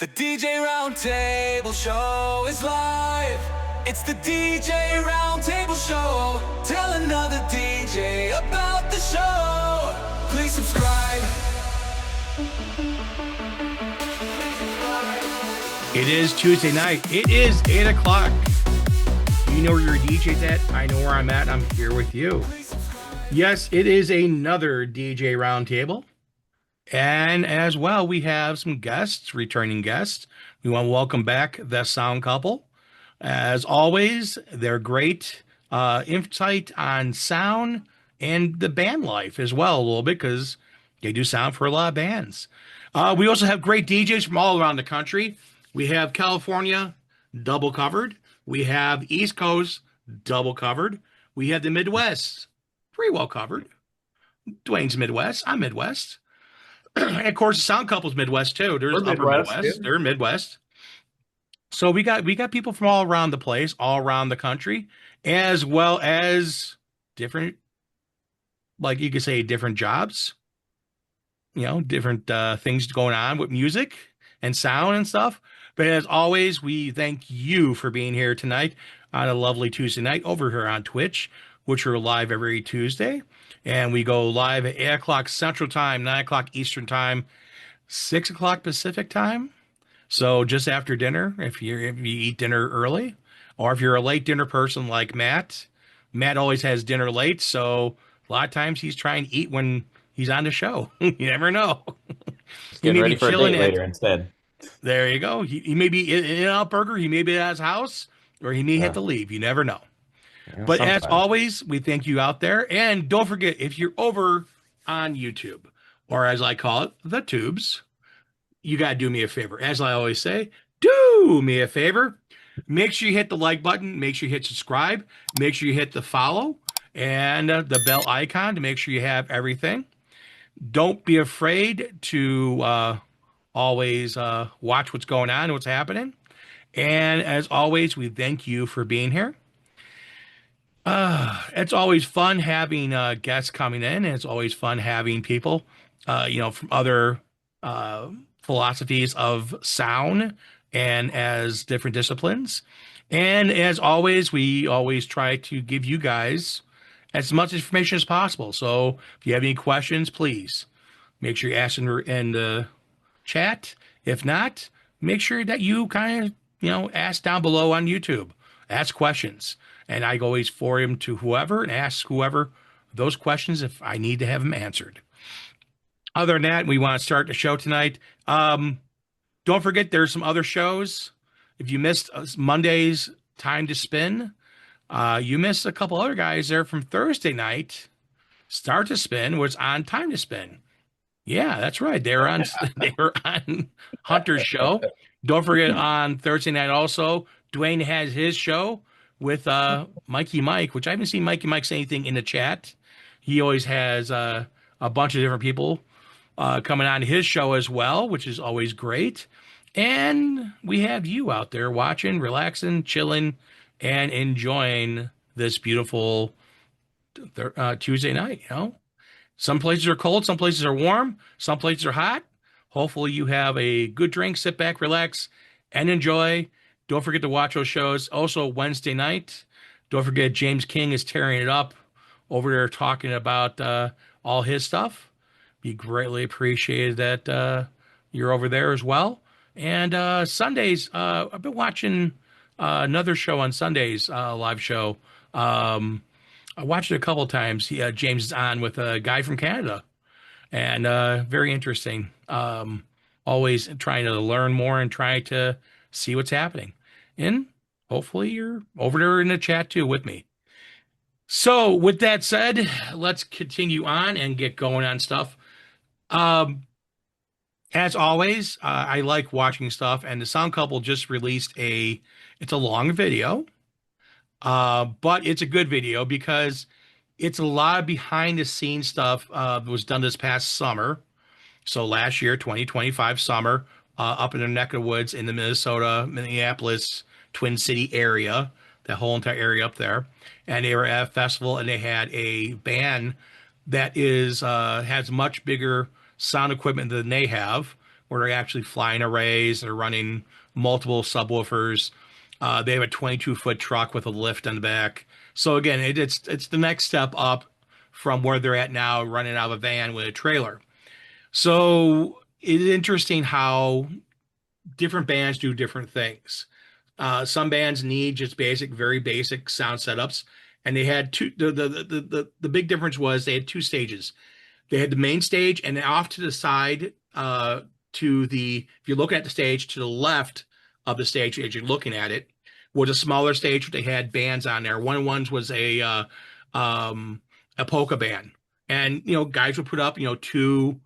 The DJ Roundtable Show is live. It's the DJ Roundtable Show. Tell another DJ about the show. Please subscribe. It is Tuesday night. It is 8 o'clock. You know where your DJ's at. I know where I'm at. I'm here with you. Yes, it is another DJ Roundtable. And as well, we have some guests, returning guests. We want to welcome back the Sound Couple. As always, they're great insight on sound and the band life as well, a little bit, because they do sound for a lot of bands. We also have great DJs from all around the country. We have California, double covered. We have East Coast, double covered. We have the Midwest, pretty well covered. Dwayne's Midwest. I'm Midwest. And of course, the Sound Couple's Midwest too. There's Upper Midwest. They're Midwest. So we got people from all around the place, all around the country, as well as different, like you could say, different jobs. You know, different things going on with music and sound and stuff. But as always, we thank you for being here tonight on a lovely Tuesday night over here on Twitch, which are live every Tuesday. And we go live at 8 o'clock Central Time, 9 o'clock Eastern Time, 6 o'clock Pacific Time. So just after dinner, if you eat dinner early, or if you're a late dinner person like Matt. Matt always has dinner late, so a lot of times he's trying to eat when he's on the show. You never know. Getting ready for a date later instead. There you go. He may be in a burger, he may be at his house, or he may have to leave. You never know. But sometimes. As always, we thank you out there. And don't forget, if you're over on YouTube, or as I call it, the tubes, you got to do me a favor. As I always say, do me a favor. Make sure you hit the like button. Make sure you hit subscribe. Make sure you hit the follow and the bell icon to make sure you have everything. Don't be afraid to always watch what's going on and what's happening. And as always, we thank you for being here. It's always fun having guests coming in, and it's always fun having people, from other philosophies of sound and as different disciplines. And as always, we always try to give you guys as much information as possible. So if you have any questions, please make sure you ask in the chat. If not, make sure that you kind of, ask down below on YouTube. Ask questions. And I always forward them to whoever and ask whoever those questions if I need to have them answered. Other than that, we want to start the show tonight. Don't forget, there's some other shows. If you missed Monday's Time to Spin, you missed a couple other guys there from Thursday night. Start to Spin was on Time to Spin. Yeah, that's right. They were on Hunter's show. Don't forget, on Thursday night also, Dwayne has his show with Mikey Mike, which I haven't seen Mikey Mike say anything in the chat. He always has a bunch of different people coming on his show as well, which is always great. And we have you out there watching, relaxing, chilling, and enjoying this beautiful Tuesday night. Some places are cold, some places are warm, some places are hot. Hopefully you have a good drink, sit back, relax, and enjoy. Don't forget to watch those shows. Also, Wednesday night, don't forget James King is tearing it up over there talking about all his stuff. Be greatly appreciated that you're over there as well. And Sundays, I've been watching another show on Sundays, live show. I watched it a couple of times. James is on with a guy from Canada. And very interesting. Always trying to learn more and try to see what's happening. And hopefully you're over there in the chat too with me. So with that said, let's continue on and get going on stuff. As always, I like watching stuff, and the Sound Couple just released it's a long video, but it's a good video because it's a lot of behind the scenes stuff that was done this past summer. So last year, 2025 summer, up in the neck of the woods in the Minneapolis, Twin City area, that whole entire area up there. And they were at a festival, and they had a band that has much bigger sound equipment than they have, where they're actually flying arrays. They're running multiple subwoofers. They have a 22-foot truck with a lift on the back. So again, it's the next step up from where they're at now, running out of a van with a trailer. So it's interesting how different bands do different things. Some bands need just very basic sound setups, and they had two. The big difference was they had two stages. They had the main stage, and then off to the side, if you look at the stage to the left of the stage as you're looking at it, was a smaller stage. They had bands on there. One of the ones was a polka band, and guys would put up two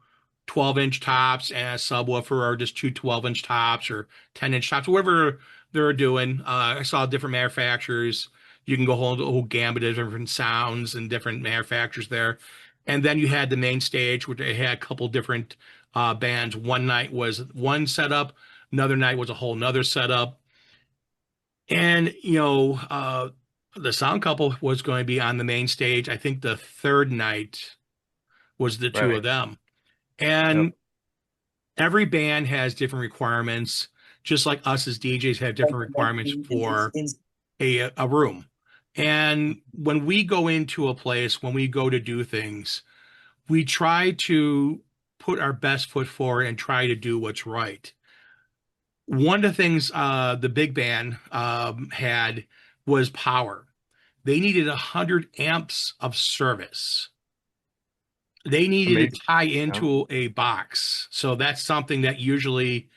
12-inch tops and a subwoofer, or just two 12-inch tops or 10-inch tops, whatever they're doing. I saw different manufacturers. You can go whole gambit of different sounds and different manufacturers there. And then you had the main stage, which they had a couple different bands. One night was one setup, another night was a whole nother setup. And the sound couple was going to be on the main stage. I think the third night was the two of them. And every band has different requirements, just like us as DJs have different requirements for a room. And when we go into a place, when we go to do things, we try to put our best foot forward and try to do what's right. One of the things the big band had was power. They needed 100 amps of service. They needed to tie into a box. So that's something that usually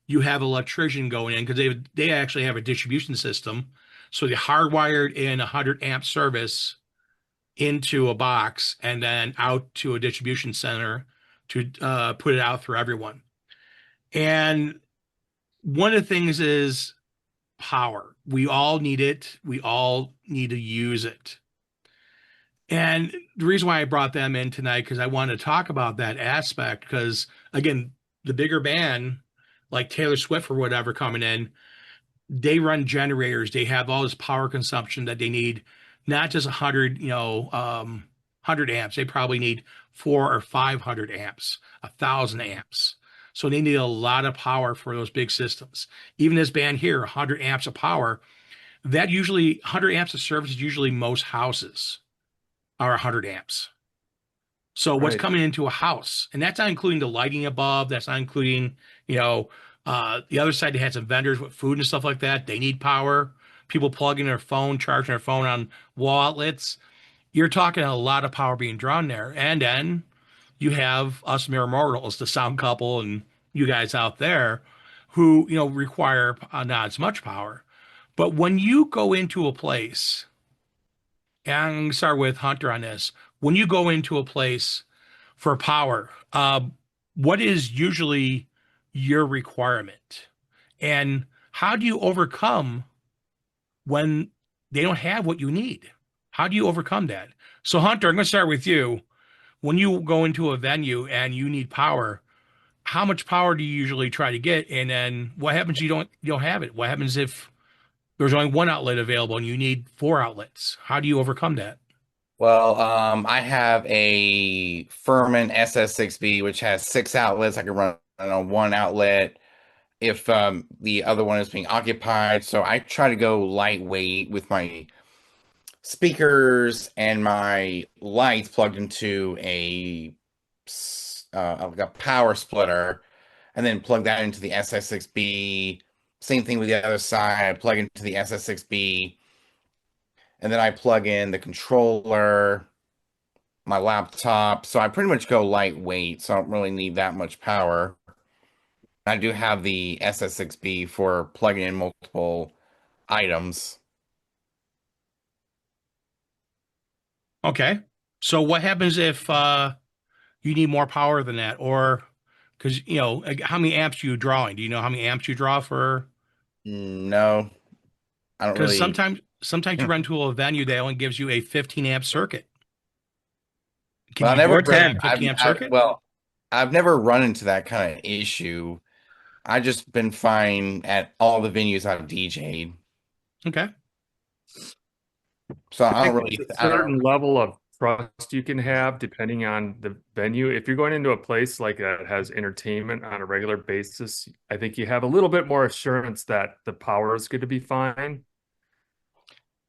you have an electrician going in, because they actually have a distribution system. So they hardwired in 100 amp service into a box and then out to a distribution center to put it out for everyone. And one of the things is power. We all need it. We all need to use it. And the reason why I brought them in tonight, because I want to talk about that aspect, because again, the bigger band, like Taylor Swift or whatever coming in, they run generators. They have all this power consumption that they need, not just 100, 100 amps. They probably need 400 or 500 amps, 1,000 amps. So they need a lot of power for those big systems. Even this band here, 100 amps of power, that usually 100 amps of service is usually most houses are 100 amps. So what's coming into a house, and that's not including the lighting above, that's not including, the other side, they had some vendors with food and stuff like that. They need power. People plugging their phone, charging their phone on wall outlets. You're talking a lot of power being drawn there. And then you have us mere mortals, the sound couple, and you guys out there who, require not as much power. But when you go into a place, and I'm going to start with Hunter on this. When you go into a place for power, what is usually your requirement? And how do you overcome when they don't have what you need? How do you overcome that? So Hunter, I'm going to start with you. When you go into a venue and you need power, how much power do you usually try to get? And then what happens if you don't have it? What happens if there's only one outlet available and you need 4 outlets? How do you overcome that? Well, I have a Furman SS6B, which has 6 outlets. I can run on one outlet if the other one is being occupied. So I try to go lightweight with my speakers and my lights plugged into like a power splitter, and then plug that into the SS6B. Same thing with the other side. I plug into the SS6B, and then I plug in the controller, my laptop. So I pretty much go lightweight, so I don't really need that much power. I do have the SS6B for plugging in multiple items. Okay. So what happens if you need more power than that? Or because, how many amps are you drawing? Do you know how many amps you draw for? No, I don't really. Because sometimes you run to a venue that only gives you a 15 amp circuit. Can you never run 15 amp circuit? I've never run into that kind of issue. I've just been fine at all the venues I've DJ'd. Okay. So I don't really. A certain level of trust you can have depending on the venue. If you're going into a place like that has entertainment on a regular basis, I think you have a little bit more assurance that the power is going to be fine.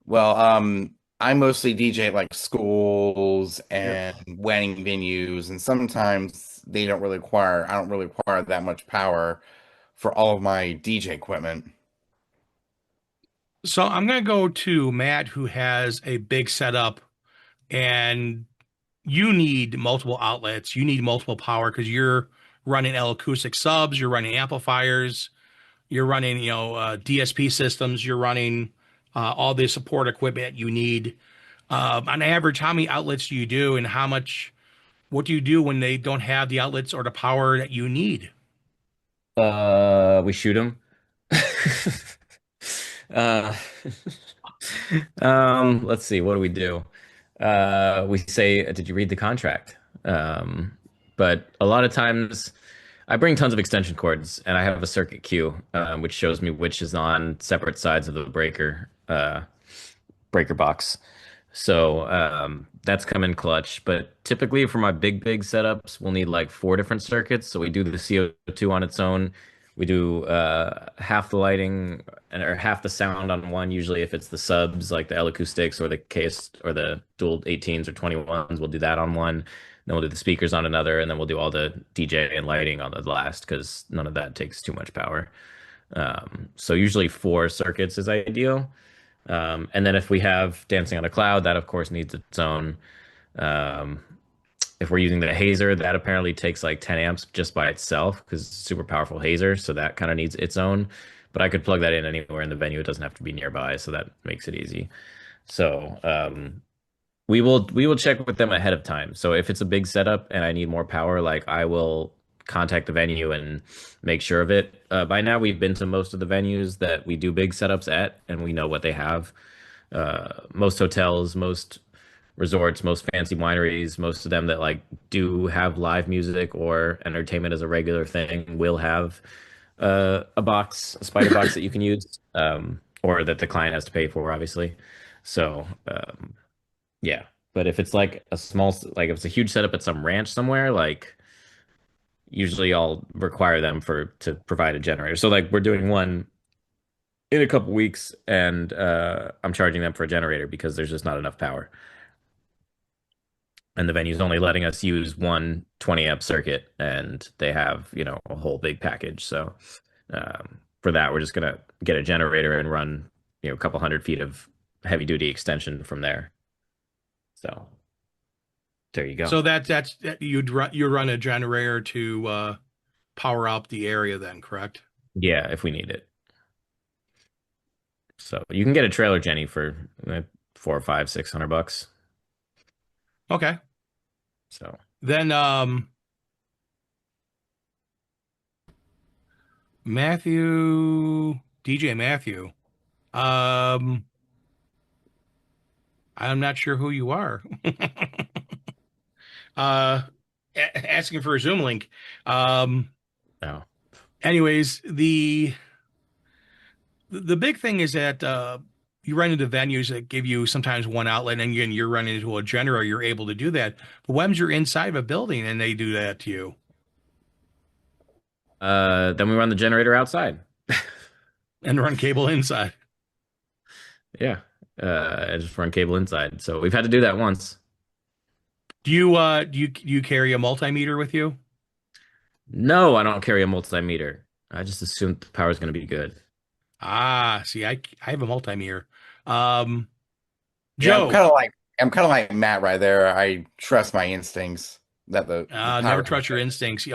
Well, I mostly DJ at like schools and wedding venues, and sometimes they don't really require, I don't really require that much power for all of my DJ equipment. So I'm going to go to Matt, who has a big setup, and you need multiple outlets. You need multiple power because you're running L acoustic subs, you're running amplifiers, you're running, DSP systems, you're running all the support equipment you need. On average, how many outlets do you do, and what do you do when they don't have the outlets or the power that you need? We shoot them. uh, let's see, what do we do? We say, did you read the contract? But a lot of times I bring tons of extension cords and I have a circuit queue, which shows me which is on separate sides of the breaker box. So that's come in clutch. But typically for my big setups, we'll need like 4 different circuits. So we do the CO2 on its own. We do half the lighting or half the sound on one. Usually if it's the subs like the L acoustics or the case or the dual 18s or 21s, we'll do that on one. Then we'll do the speakers on another, and then we'll do all the DJ and lighting on the last because none of that takes too much power. So usually 4 circuits is ideal. And then if we have Dancing on a Cloud, that of course needs its own. Um, if we're using the hazer, that apparently takes like 10 amps just by itself because it's a super powerful hazer. So that kind of needs its own. But I could plug that in anywhere in the venue. It doesn't have to be nearby. So that makes it easy. So we will check with them ahead of time. So if it's a big setup and I need more power, like I will contact the venue and make sure of it. By now, we've been to most of the venues that we do big setups at, and we know what they have. Most hotels, most resorts, most fancy wineries, most of them that like do have live music or entertainment as a regular thing will have a spider box that you can use, or that the client has to pay for, obviously. So yeah. But if it's like like if it's a huge setup at some ranch somewhere, like usually I'll require them to provide a generator. So like we're doing one in a couple weeks, and I'm charging them for a generator because there's just not enough power. And the venue's only letting us use one 20 amp circuit, and they have, a whole big package. So for that, we're just gonna get a generator and run, a couple 100 feet of heavy duty extension from there. So there you go. So that's you run a generator to power up the area then, correct? Yeah, if we need it. So you can get a trailer Jenny for $400 or $600. Okay. So then DJ Matthew, I'm not sure who you are. Asking for a Zoom link. no. Anyways, the big thing is that you run into venues that give you sometimes one outlet, and again, you're running into a generator, you're able to do that. But when you're inside of a building and they do that to you, then we run the generator outside and run cable inside. Yeah, I just run cable inside. So we've had to do that once. Do you carry a multimeter with you? No, I don't carry a multimeter. I just assumed the power is going to be good. See, I have a multimeter. Yeah, Joe, I'm kind of like Matt right there. I trust my instincts that the never trust your instincts. You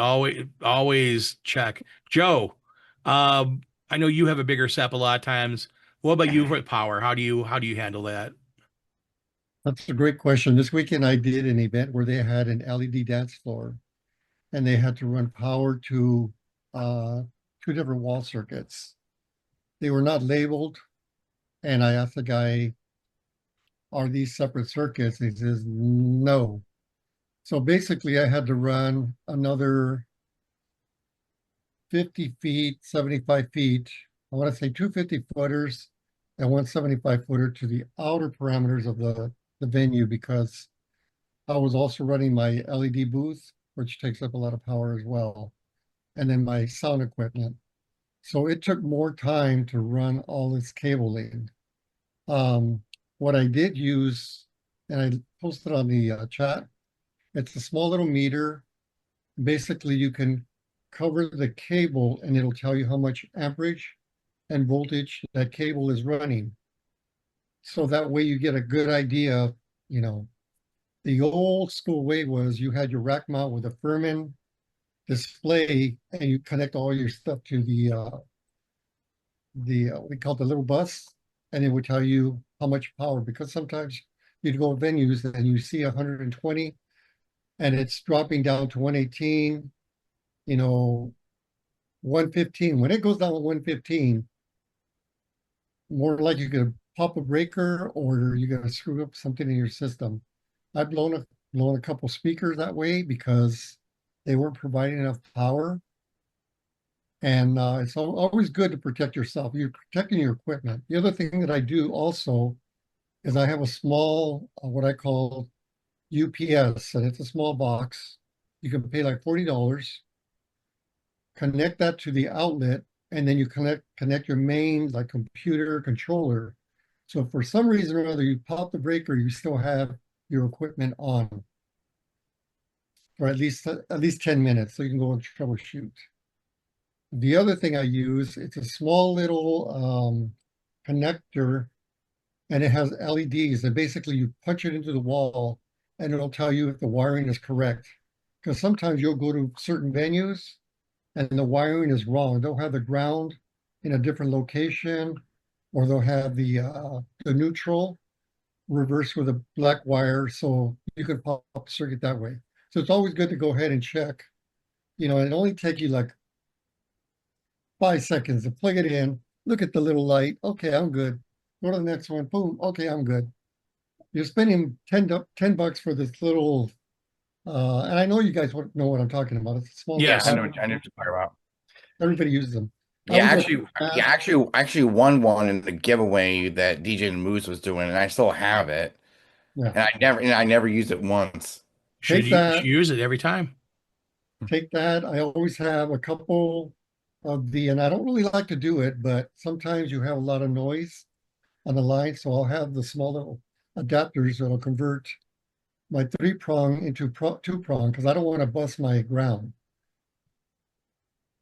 always check. Joe, I know you have a bigger SEP a lot of times. What about you with power? How do you handle that? That's a great question. This weekend I did an event where they had an LED dance floor, and they had to run power to 2 different wall circuits. They were not labeled, and I asked the guy, "Are these separate circuits?" And he says, "No." So basically, I had to run another 50 feet, 75 feet. I want to say 2 50-footers and one 75-footer to the outer parameters of the venue, because I was also running my LED booth, which takes up a lot of power as well, and then my sound equipment. So it took more time to run all this cabling. What I did use, and I posted on the chat, it's a small little meter. Basically, you can cover the cable and it'll tell you how much amperage and voltage that cable is running. So that way you get a good idea of, you know, the old school way was you had your rack mount with a Furman display and you connect all your stuff to we call it the little bus, and it would tell you how much power, because sometimes you'd go to venues and you see 120 and it's dropping down to 118, you know, 115. When it goes down to 115, more like you're gonna pop a breaker or you're gonna screw up something in your system. I've blown a couple speakers that way because they weren't providing enough power. And it's always good to protect yourself. You're protecting your equipment. The other thing that I do also is I have a small, what I call UPS, and it's a small box. You can pay like $40, connect that to the outlet, and then you connect your main like computer controller. So if for some reason or other you pop the breaker, you still have your equipment on for at least 10 minutes, so you can go and troubleshoot. The other thing I use, it's a small little connector, and it has LEDs, and basically you punch it into the wall and it'll tell you if the wiring is correct. Because sometimes you'll go to certain venues and the wiring is wrong. They'll have the ground in a different location, or they'll have the neutral reversed with a black wire, so you can pop the circuit that way. So it's always good to go ahead and check. You know, it only take you like 5 seconds to plug it in, look at the little light. Okay, I'm good. Go to the next one. Boom. Okay, I'm good. You're spending $10 for this little, and I know you guys know what I'm talking about. It's a small. Yes. I know what you're talking about. Everybody uses them. Yeah, actually won one in the giveaway that DJ Moose was doing, and I still have it. Yeah. And I never used it once. Should Take you that. should use it every time? Take that. I always have a couple of and I don't really like to do it, but sometimes you have a lot of noise on the line. So I'll have the small little adapters that'll convert my 3-prong into 2-prong, because I don't want to bust my ground.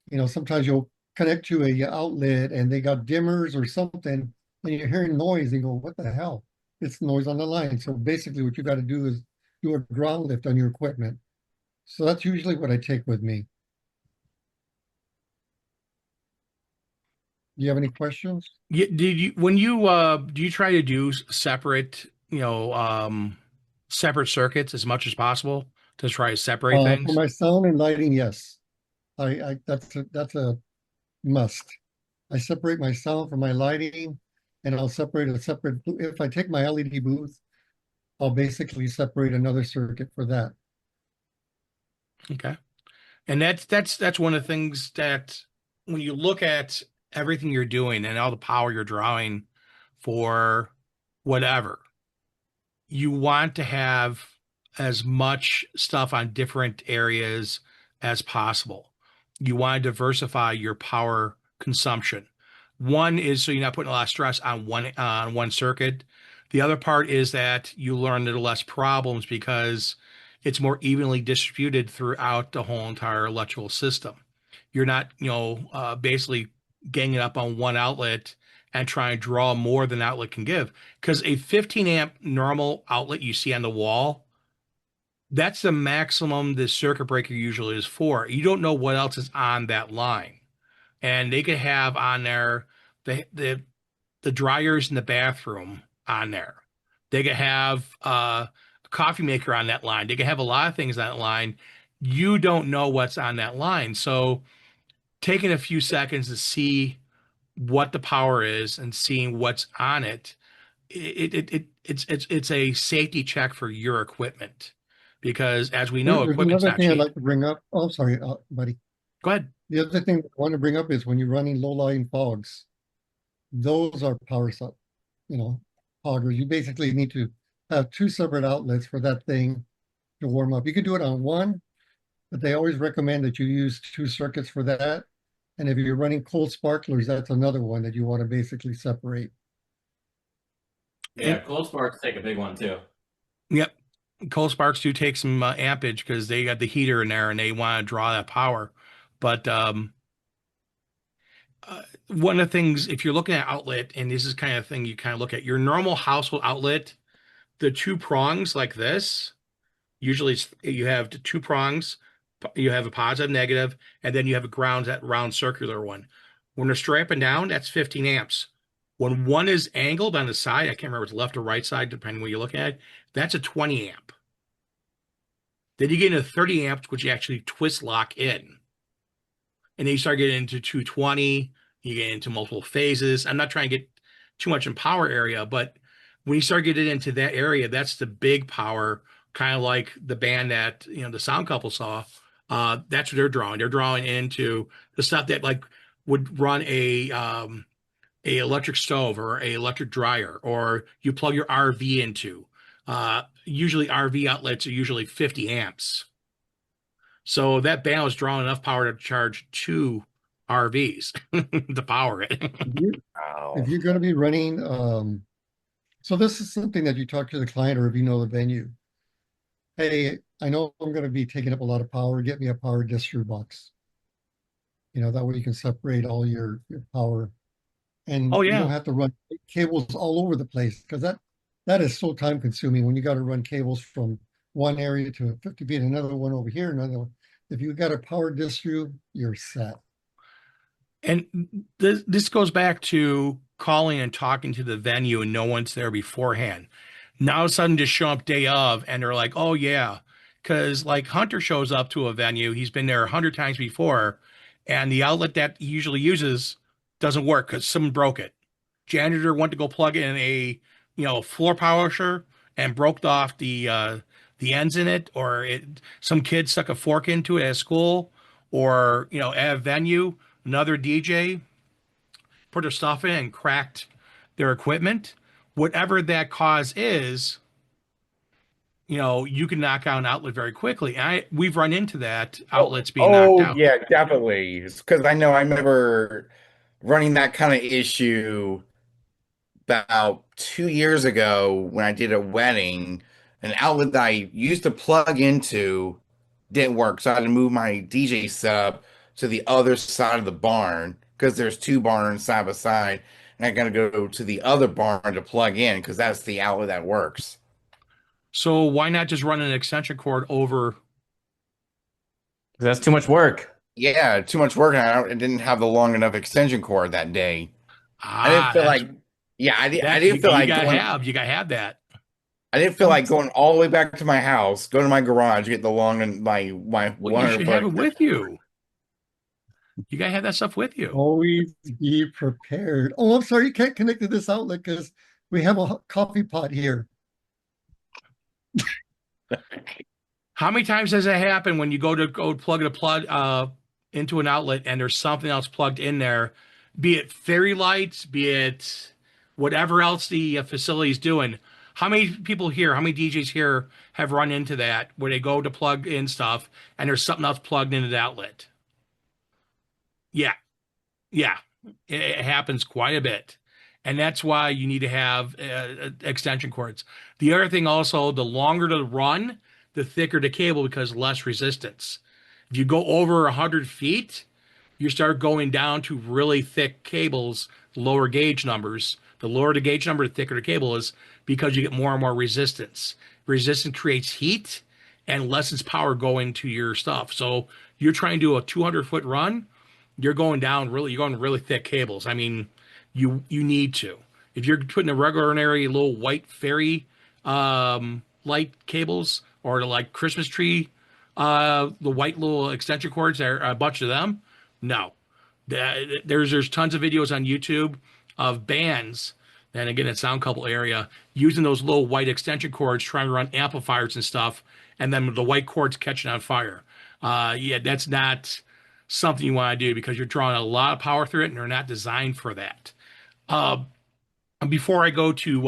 You know, sometimes you'll connect to a outlet and they got dimmers or something, and you're hearing noise and you go, what the hell? It's noise on the line. So basically what you got to do is do a ground lift on your equipment. So that's usually what I take with me. Do you have any questions? Yeah, when you do you try to do separate, separate circuits as much as possible to try to separate For things? my sound and lighting, yes. That's a must. I separate my sound from my lighting, and I'll separate if I take my LED booth, I'll basically separate another circuit for that. Okay. And that's one of the things that when you look at everything you're doing and all the power you're drawing for whatever, you want to have as much stuff on different areas as possible. You want to diversify your power consumption. One is so you're not putting a lot of stress on one circuit. The other part is that you learn little less problems because it's more evenly distributed throughout the whole entire electrical system. You're not, basically ganging up on one outlet and trying to draw more than outlet can give. Because a 15 amp normal outlet you see on the wall, that's the maximum the circuit breaker usually is for. You don't know what else is on that line. And they could have on there the dryers in the bathroom on there. They could have a coffee maker on that line. They could have a lot of things on that line. You don't know what's on that line. So taking a few seconds to see what the power is and seeing what's on it, it's a safety check for your equipment. Because as we know, There's equipment's another not thing I'd cheap. like to bring up. Oh, sorry, buddy. Go ahead. The other thing I want to bring up is when you're running low-lying fogs, those are poggers. You basically need to have 2 separate outlets for that thing. to warm up. You can do it on one, but they always recommend that you use 2 circuits for that. And if you're running cold sparklers, that's another one that you want to basically separate. Yeah, cold sparks take a big one too. Yep. Cold sparks do take some ampage because they got the heater in there and they want to draw that power. But one of the things, if you're looking at outlet, and this is kind of thing you kind of look at your normal household outlet, the 2 prongs like this, usually you have the 2 prongs, you have a positive, negative, and then you have a ground, that round circular one. When they're strapping down, that's 15 amps. When one is angled on the side, I can't remember if it's left or right side, depending what you're looking at, that's a 20 amp. Then you get into 30 amps, which you actually twist lock in. And then you start getting into 220, you get into multiple phases. I'm not trying to get too much in power area, but when you start getting into that area, that's the big power, kind of like the band that, the sound couple saw. That's what they're drawing. They're drawing into the stuff that like would run a electric stove or a electric dryer, or you plug your RV into. Usually RV outlets are usually 50 amps. So that band is drawing enough power to charge 2 RVs to power it. If you're going to be running, so this is something that you talk to the client or if you know the venue. Hey, I know I'm going to be taking up a lot of power. Get me a power distro box. That way you can separate all your power. And Oh, you yeah. don't have to run cables all over the place because that is so time consuming when you got to run cables from one area to 50 feet, another one over here, another one. If you got a power distro, you're set. And this goes back to calling and talking to the venue and no one's there beforehand. Now all of a sudden just show up day of and they're like, oh yeah. Because like Hunter shows up to a venue, he's been there 100 times before, and the outlet that he usually uses doesn't work because someone broke it. Janitor went to go plug in a floor polisher and broke off the ends in it, or some kid stuck a fork into it at school, or at a venue, another DJ put their stuff in and cracked their equipment. Whatever that cause is, you can knock out an outlet very quickly. And we've run into that, outlets being knocked out. Yeah, definitely. Because I remember running that kind of issue about 2 years ago when I did a wedding. An outlet that I used to plug into didn't work, so I had to move my DJ setup to the other side of the barn because there's 2 barns side by side, and I got to go to the other barn to plug in because that's the outlet that works. So why not just run an extension cord over? That's too much work. Yeah, too much work, and I didn't have the long enough extension cord that day. I didn't feel That's like, yeah, I that didn't feel like you gotta have that. I didn't feel like going all the way back to my house, go to my garage, get the long and my Well, you 100 should have it foot. with you. You gotta have that stuff with you. Always be prepared. Oh, I'm sorry, you can't connect to this outlet because we have a coffee pot here. How many times does that happen when you go plug into an outlet and there's something else plugged in there, be it fairy lights, be it whatever else the facility is doing? How many people here, how many DJs here have run into that where they go to plug in stuff and there's something else plugged into the outlet? Yeah. Yeah. It happens quite a bit. And that's why you need to have extension cords. The other thing also, the longer the run, the thicker the cable because less resistance. If you go over 100 feet, you start going down to really thick cables, lower gauge numbers. The lower the gauge number, the thicker the cable is because you get more and more resistance. Resistance creates heat and lessens power going to your stuff. So you're trying to do a 200-foot run, you're going really thick cables. I mean, you need to. If you're putting a regular ordinary little white fairy light cables or like Christmas tree, the white little extension cords, there are a bunch of them. No, there's tons of videos on YouTube of bands, and again, it's sound couple area, using those little white extension cords, trying to run amplifiers and stuff, and then the white cords catching on fire. Yeah, that's not something you want to do because you're drawing a lot of power through it, and they're not designed for that. Before I go to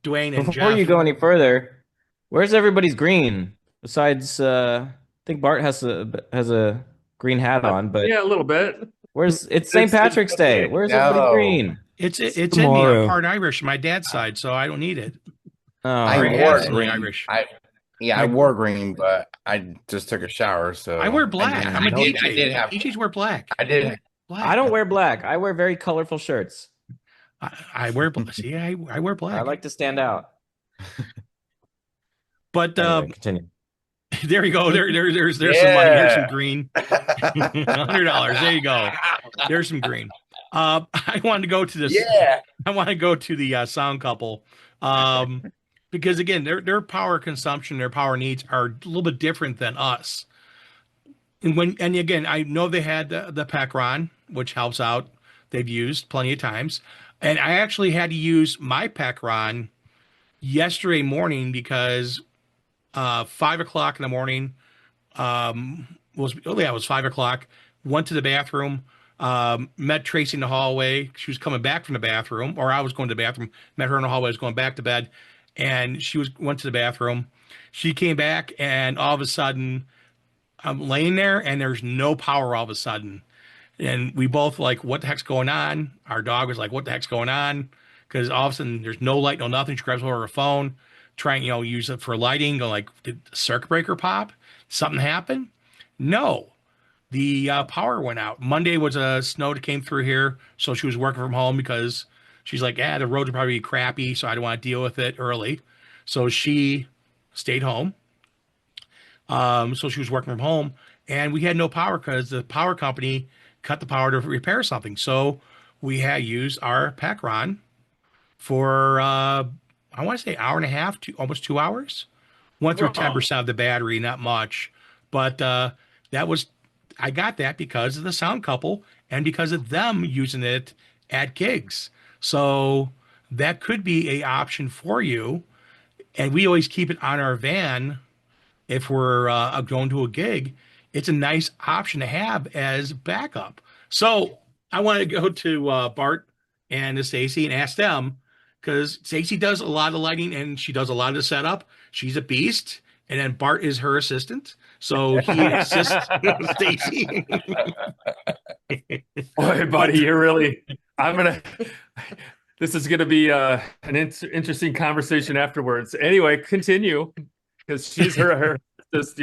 Dwayne and Before Jeff, you go any further, where's everybody's green? besides, I think Bart has a green hat on, but Yeah, a little bit. it's St. Patrick's Day. Where's everybody No, green? It's in me. I'm Tomorrow. part Irish, my dad's side, so I don't need it. Oh, I Very wore absently green. Irish. Yeah, I My- wore green, but I just took a shower, so I wear black. didn't- I'm a I did- DJ. I did have. DJs wear black. I did. Black. I don't wear black. I wear very colorful shirts. I wear. See, I wear black. I like to stand out. But Anyway, continue. there you go. There's some money. There's some green. $100. There you go. There's some green. I wanted to go to this. Yeah. I want to go to the sound couple, because again, their power consumption, their power needs are a little bit different than us. And again, I know they had the Pacron, which helps out. They've used plenty of times, and I actually had to use my Pacron yesterday morning because 5 o'clock in the morning it was 5 o'clock. Went to the bathroom, met Tracy in the hallway. She was coming back from the bathroom, or I was going to the bathroom. Met her in the hallway. I was going back to bed, and went to the bathroom. She came back, and all of a sudden, I'm laying there, and there's no power. All of a sudden, and we both like, what the heck's going on? Our dog was like, what the heck's going on? Because all of a sudden, there's no light, no nothing. She grabs hold of her phone, trying, use it for lighting. Go like, did the circuit breaker pop? Something happened? No. The power went out. Monday was a snow that came through here, so she was working from home because she's like, the roads are probably crappy, so I don't want to deal with it early. So she stayed home. So she was working from home, and we had no power because the power company cut the power to repair something. So we had used our Pacron for I want to say hour and a half to almost 2 hours. Went through 10% of the battery, not much, but I got that because of the sound couple and because of them using it at gigs. So that could be a option for you. And we always keep it on our van if we're going to a gig. It's a nice option to have as backup. So I want to go to Bart and to Stacy and ask them, because Stacy does a lot of lighting and she does a lot of the setup. She's a beast. And then Bart is her assistant. So he assists Stacy. Boy, buddy, this is going to be an interesting conversation afterwards. Anyway, continue, because she's her just,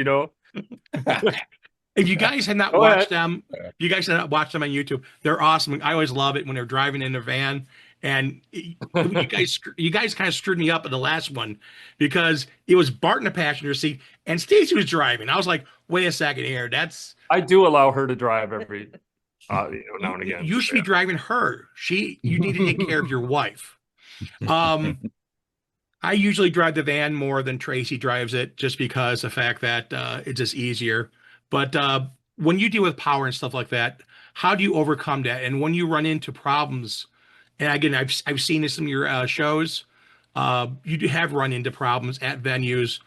If you guys have not watched them, you guys have not watched them on YouTube. They're awesome. I always love it when they're driving in their van. And you guys kind of screwed me up in the last one because it was Bart in the passenger seat and Stacy was driving. I was like, wait a second here. I do allow her to drive every now and again. You should be driving her. You need to take care of your wife. I usually drive the van more than Tracy drives it, just because the fact that it's just easier. But when you deal with power and stuff like that, how do you overcome that? And when you run into problems, and again, I've seen this in your shows, you do have run into problems at venues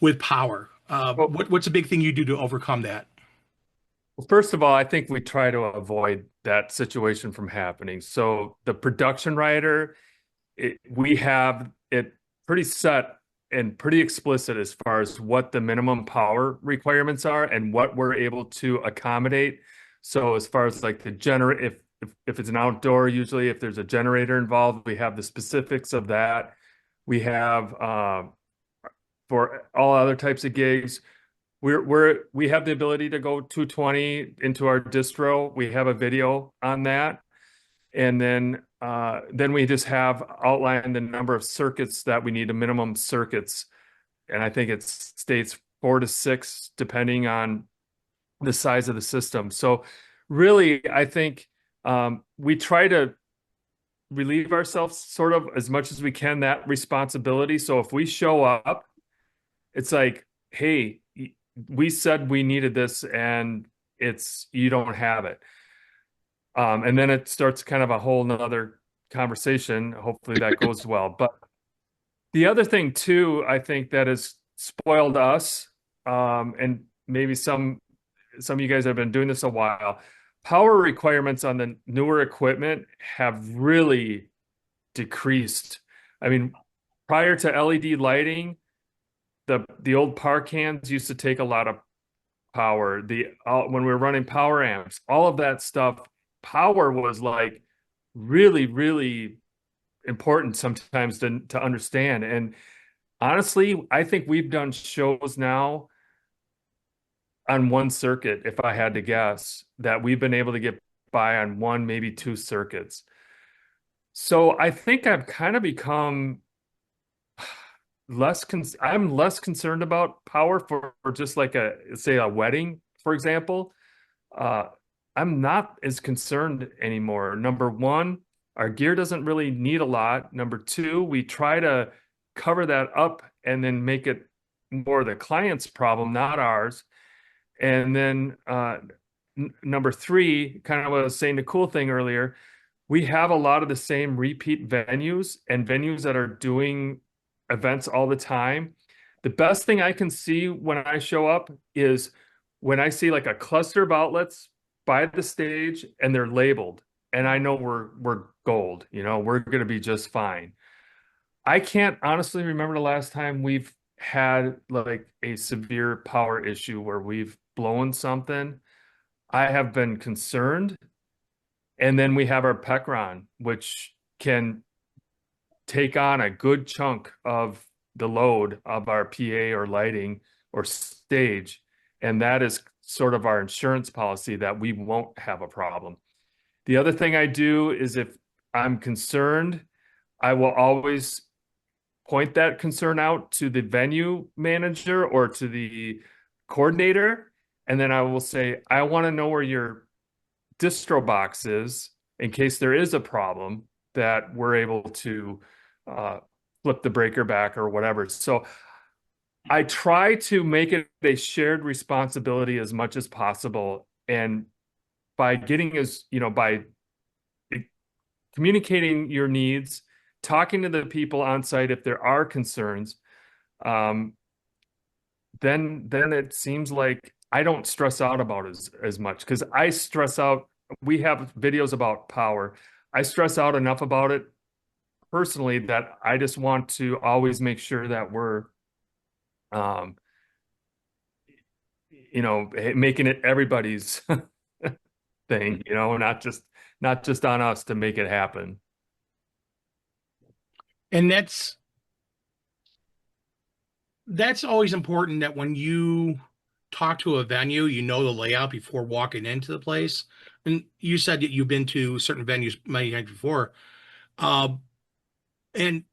with power. What's a big thing you do to overcome that? Well, first of all, I think we try to avoid that situation from happening. So the production writer, we have it pretty set and pretty explicit as far as what the minimum power requirements are and what we're able to accommodate. So as far as like the if it's an outdoor, usually if there's a generator involved, we have the specifics of that. We have for all other types of gigs, we have the ability to go 220 into our distro. We have a video on that, and then we just have outlined the number of circuits that we need, a minimum circuits, and I think it states 4 to 6 depending on the size of the system. So really, I think we try to relieve ourselves sort of as much as we can that responsibility. So if we show up, it's like, hey, we said we needed this and you don't have it. And then it starts kind of a whole nother conversation. Hopefully that goes well. But the other thing too, I think that has spoiled us, and maybe some of you guys have been doing this a while, power requirements on the newer equipment have really decreased. I mean, prior to LED lighting, the old par cans used to take a lot of power. When we were running power amps, all of that stuff, power was like really, really important sometimes to understand. And honestly, I think we've done shows now on one circuit, if I had to guess, that we've been able to get by on one, maybe two circuits. So I think I've kind of become I'm less concerned about power for just like say a wedding, for example. I'm not as concerned anymore. Number one, our gear doesn't really need a lot. Number two, we try to cover that up and then make it more the client's problem, not ours. And then number three, kind of what I was saying, the cool thing earlier, we have a lot of the same repeat venues and venues that are doing events all the time. The best thing I can see when I show up is when I see like a cluster of outlets by the stage and they're labeled, and I know we're gold, we're going to be just fine. I can't honestly remember the last time we've had like a severe power issue where we've blown something. I have been concerned. And then we have our Pecron, which can take on a good chunk of the load of our PA or lighting or stage. And that is sort of our insurance policy that we won't have a problem. The other thing I do is if I'm concerned, I will always point that concern out to the venue manager or to the coordinator. And then I will say, I want to know where your distro box is in case there is a problem that we're able to flip the breaker back or whatever. So I try to make it a shared responsibility as much as possible. And by by communicating your needs, talking to the people on site if there are concerns, then it seems like I don't stress out about as much, because I stress out. We have videos about power. I stress out enough about it personally that I just want to always make sure that we're, making it everybody's thing, not just on us to make it happen. And that's always important, that when you talk to a venue, the layout before walking into the place. And you said that you've been to certain venues many times before. And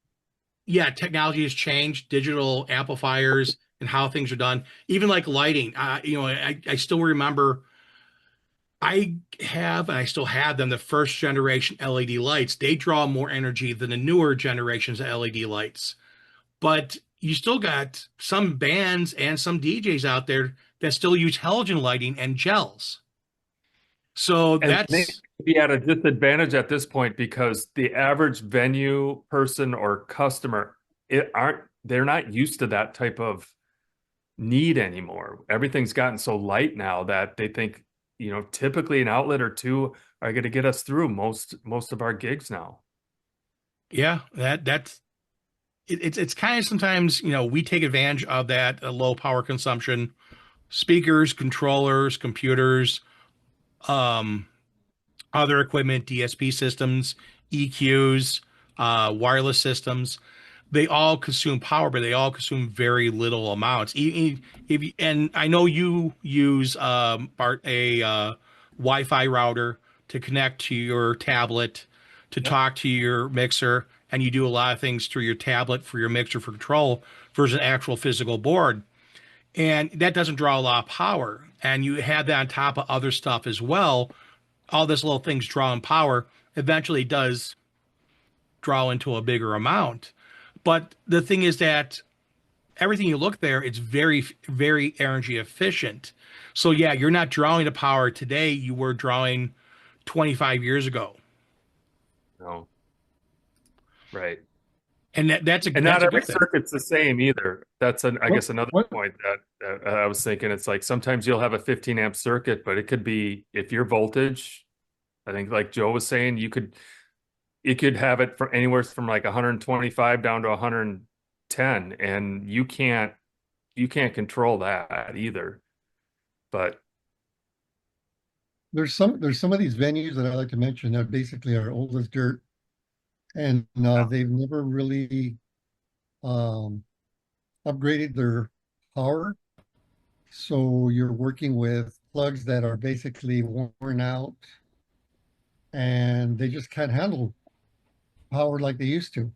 yeah, technology has changed, digital amplifiers and how things are done. Even like lighting, I still remember I still have them, the first generation LED lights. They draw more energy than the newer generations of LED lights. But you still got some bands and some DJs out there that still use halogen lighting and gels. So And they could be at a disadvantage at this point because the average venue person or customer, they're not used to that type of need anymore. Everything's gotten so light now that they think, typically an outlet or two are going to get us through most of our gigs now. Yeah, it's kind of sometimes, we take advantage of that low power consumption, speakers, controllers, computers, other equipment, DSP systems, EQs, wireless systems. They all consume power, but they all consume very little amounts. And I know you use Bart, a Wi-Fi router to connect to your tablet, to talk to your mixer, and you do a lot of things through your tablet for your mixer for control versus an actual physical board. And that doesn't draw a lot of power. And you have that on top of other stuff as well. All this little things drawing power eventually does draw into a bigger amount. But the thing is that everything you look there, it's very, very energy efficient. So yeah, you're not drawing the power today you were drawing 25 years ago. No. Right. And that's a, and that's not a every good thing. circuit's the same either. That's I guess another point that I was thinking. It's like sometimes you'll have a 15 amp circuit, but it could be, if your voltage, I think like Joe was saying, you could have it for anywhere from like 125 down to 110, and you can't you can't control that either. But There's some of these venues that I like to mention that basically are old as dirt, and they've never really um, upgraded their power. So you're working with plugs that are basically worn out, and they just can't handle power like they used to.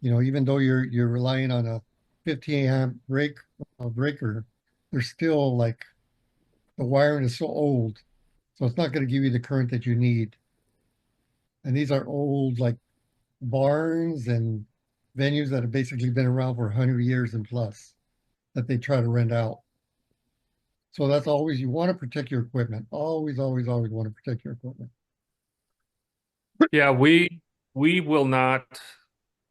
You know, even though you're relying on a 50 amp breaker, they're still like the wiring is so old, so it's not going to give you the current that you need. And these are old like barns and venues that have basically been around for 100 years and plus that they try to rent out. So that's always, you want to protect your equipment. Always, always, always want to protect your equipment. yeah, we will not.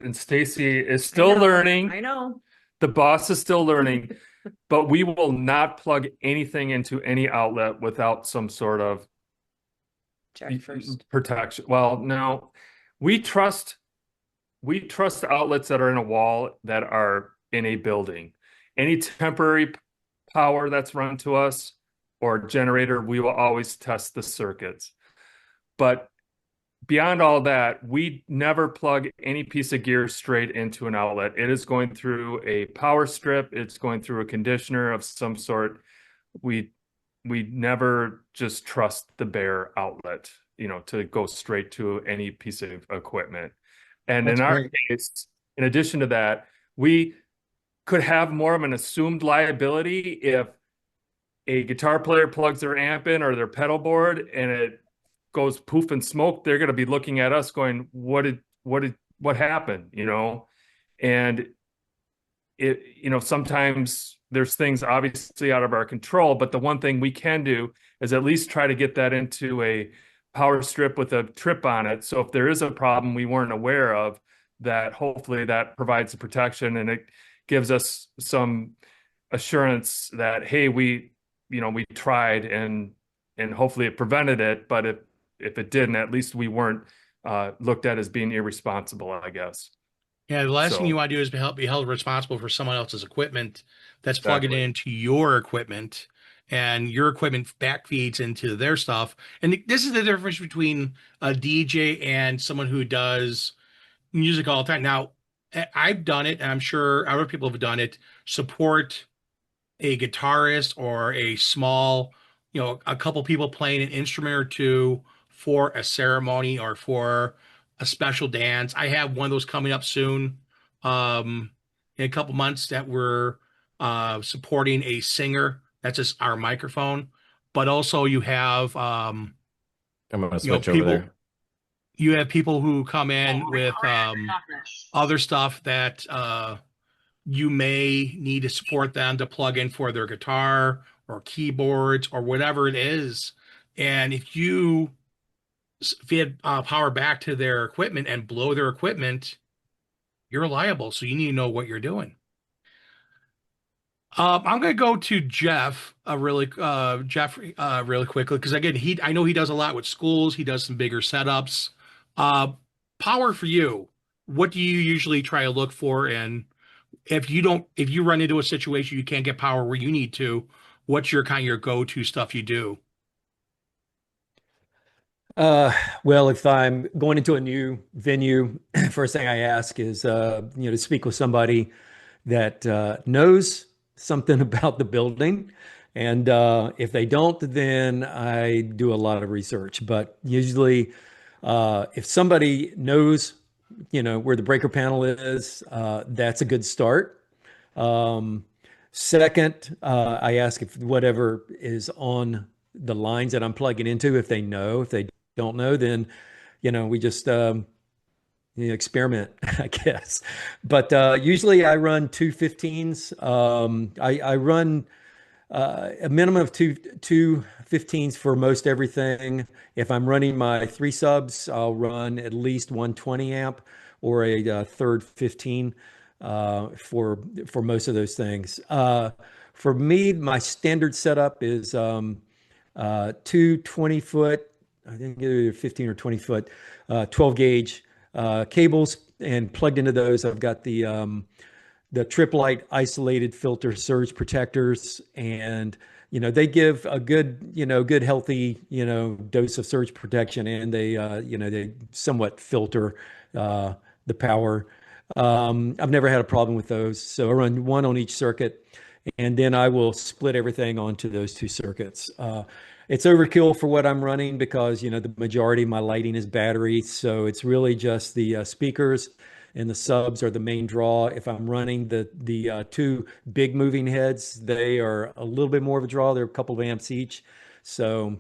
And Stacy is still learning. I know. The boss is still learning, but we will not plug anything into any outlet without some sort of Check first. protection. Well, no, we trust outlets that are in a wall that are in a building. Any temporary power that's run to us or generator, we will always test the circuits. But beyond all that, we never plug any piece of gear straight into an outlet. It is going through a power strip. It's going through a conditioner of some sort. We never just trust the bare outlet, you know, to go straight to any piece of equipment. And That's in our great. case, in addition to that, we could have more of an assumed liability if a guitar player plugs their amp in or their pedal board and it goes poof and smoke. They're going to be looking at us going, what happened, you know? And it, you know, sometimes there's things obviously out of our control, but the one thing we can do is at least try to get that into a power strip with a trip on it. So if there is a problem we weren't aware of, that hopefully that provides the protection and it gives us some assurance that, hey, we tried and hopefully it prevented it. But if it didn't, at least we weren't looked at as being irresponsible, I guess. Yeah, the last thing So- you want to do is be held responsible for someone else's equipment that's plugging Exactly. into your equipment, and your equipment backfeeds into their stuff. And this is the difference between a DJ and someone who does music all the time. Now, I've done it, and I'm sure other people have done it. Support a guitarist or a small, a couple people playing an instrument or two for a ceremony or for a special dance. I have one of those coming up soon, in a couple months, that we're supporting a singer. That's just our microphone. But also you have I'm gonna you know, switch over people there. you have people who come in with other stuff that you may need to support them to plug in for their guitar or keyboards or whatever it is. And if you feed power back to their equipment and blow their equipment, you're liable. So you need to know what you're doing. I'm going to go to Jeff really quickly, because again, I know he does a lot with schools. He does some bigger setups. Power for you. What do you usually try to look for? And if you run into a situation you can't get power where you need to, what's your go-to stuff you do? Well, if I'm going into a new venue, first thing I ask is, to speak with somebody that knows something about the building. And if they don't, then I do a lot of research. But usually, if somebody knows, where the breaker panel is, that's a good start. Second, I ask if whatever is on the lines that I'm plugging into, if they know. If they don't know, then, we just experiment, I guess. But usually I run two 15s. I run a minimum of two 15s for most everything. If I'm running my 3 subs, I'll run at least 120 amp or a third 15 for most of those things. For me, my standard setup is two 20-foot, I think either 15 or 20-foot, 12 gauge cables, and plugged into those, I've got the the Triplite isolated filter surge protectors, and they give a good good healthy dose of surge protection, and they somewhat filter the power. I've never had a problem with those, so I run one on each circuit, and then I will split everything onto those two circuits. It's overkill for what I'm running because the majority of my lighting is battery, so it's really just the speakers and the subs are the main draw. If I'm running the two big moving heads, they are a little bit more of a draw. They're a couple of amps each. So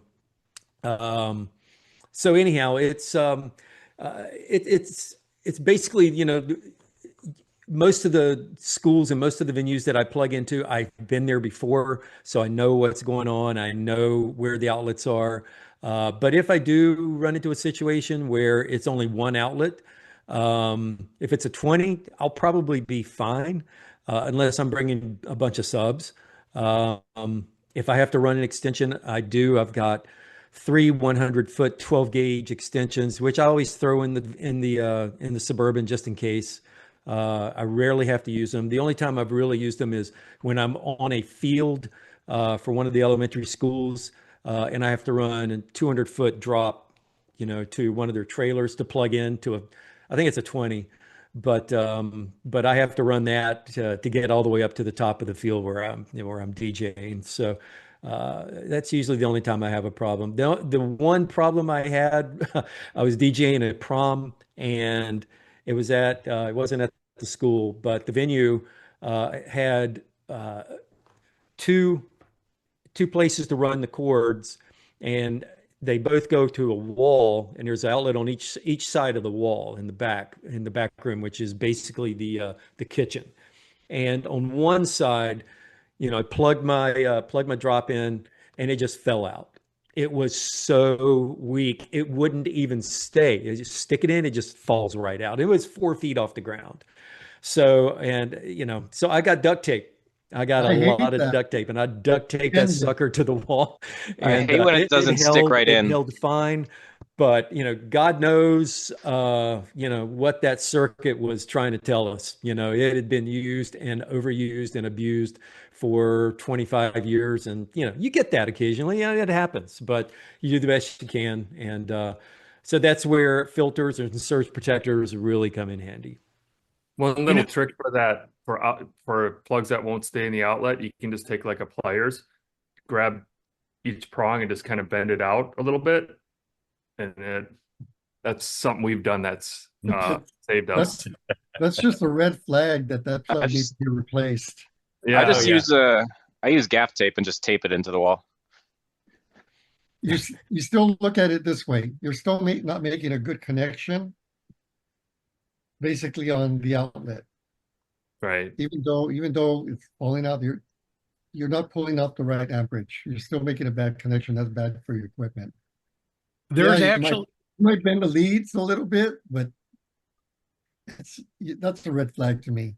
anyhow, it's basically most of the schools and most of the venues that I plug into, I've been there before, so I know what's going on. I know where the outlets are. But if I do run into a situation where it's only one outlet, if it's a 20, I'll probably be fine, unless I'm bringing a bunch of subs. If I have to run an extension, I do. I've got 3 100-foot 12-gauge extensions, which I always throw in the Suburban just in case. I rarely have to use them. The only time I've really used them is when I'm on a field for one of the elementary schools, and I have to run a 200-foot drop, to one of their trailers to plug in to I think it's a 20, but I have to run that to get all the way up to the top of the field where I'm DJing. So that's usually the only time I have a problem. The one problem I had, I was DJing at prom, and it wasn't at the school, but the venue had two places to run the cords, and they both go to a wall, and there's an outlet on each side of the wall in the back room, which is basically the kitchen. And on one side, I plugged my drop in, and it just fell out. It was so weak, it wouldn't even stay. You just stick it in, it just falls right out. It was 4 feet off the ground. So, so I got duct tape. I got a lot of duct tape, and I duct taped that sucker to the wall. And I hate when it doesn't stick right in. It held fine, but God knows, what that circuit was trying to tell us. It had been used and overused and abused for 25 years, and you get that occasionally. It happens, but you do the best you can, and so that's where filters and surge protectors really come in handy. One little trick for that, for plugs that won't stay in the outlet, you can just take like a pliers, grab each prong and just kind of bend it out a little bit, and that's something we've done that's saved us. That's just a red flag that plug needs to be replaced. Yeah, I use gaff tape and just tape it into the wall. You still look at it this way. You're still not making a good connection, basically, on the outlet. Right. Even though it's falling out, you're not pulling out the right amperage. You're still making a bad connection. That's bad for your equipment. There's you might bend the leads a little bit, but that's a red flag to me.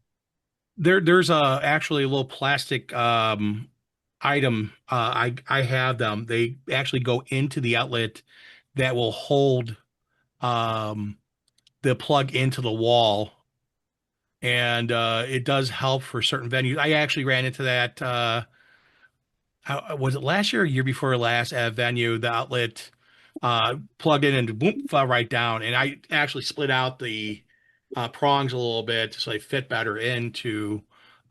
There's actually a little plastic item. I have them. They actually go into the outlet that will hold the plug into the wall, and it does help for certain venues. I actually ran into that. Was it last year or year before last at a venue? The outlet plugged in and boom, fell right down, and I actually split out the prongs a little bit so they fit better into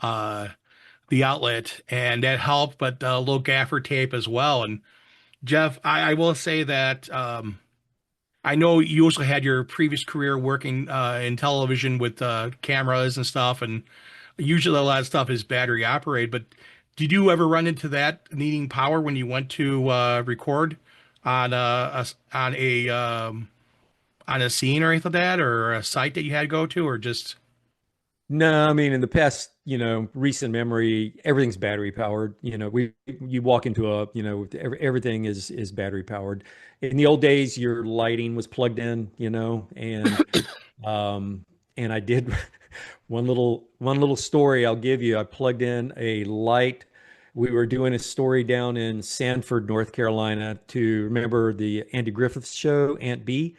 the outlet, and that helped. But a little gaffer tape as well. And Jeff, I will say that I know you also had your previous career working in television with cameras and stuff, and usually a lot of stuff is battery operated. But did you ever run into that needing power when you went to record on a scene or anything like that, or a site that you had to go to, or just? No, I mean, in the past, recent memory, everything's battery powered. You walk into everything is battery powered. In the old days, your lighting was plugged in, and I did one little story I'll give you. I plugged in a light. We were doing a story down in Sanford, North Carolina, to remember the Andy Griffith show, Aunt B.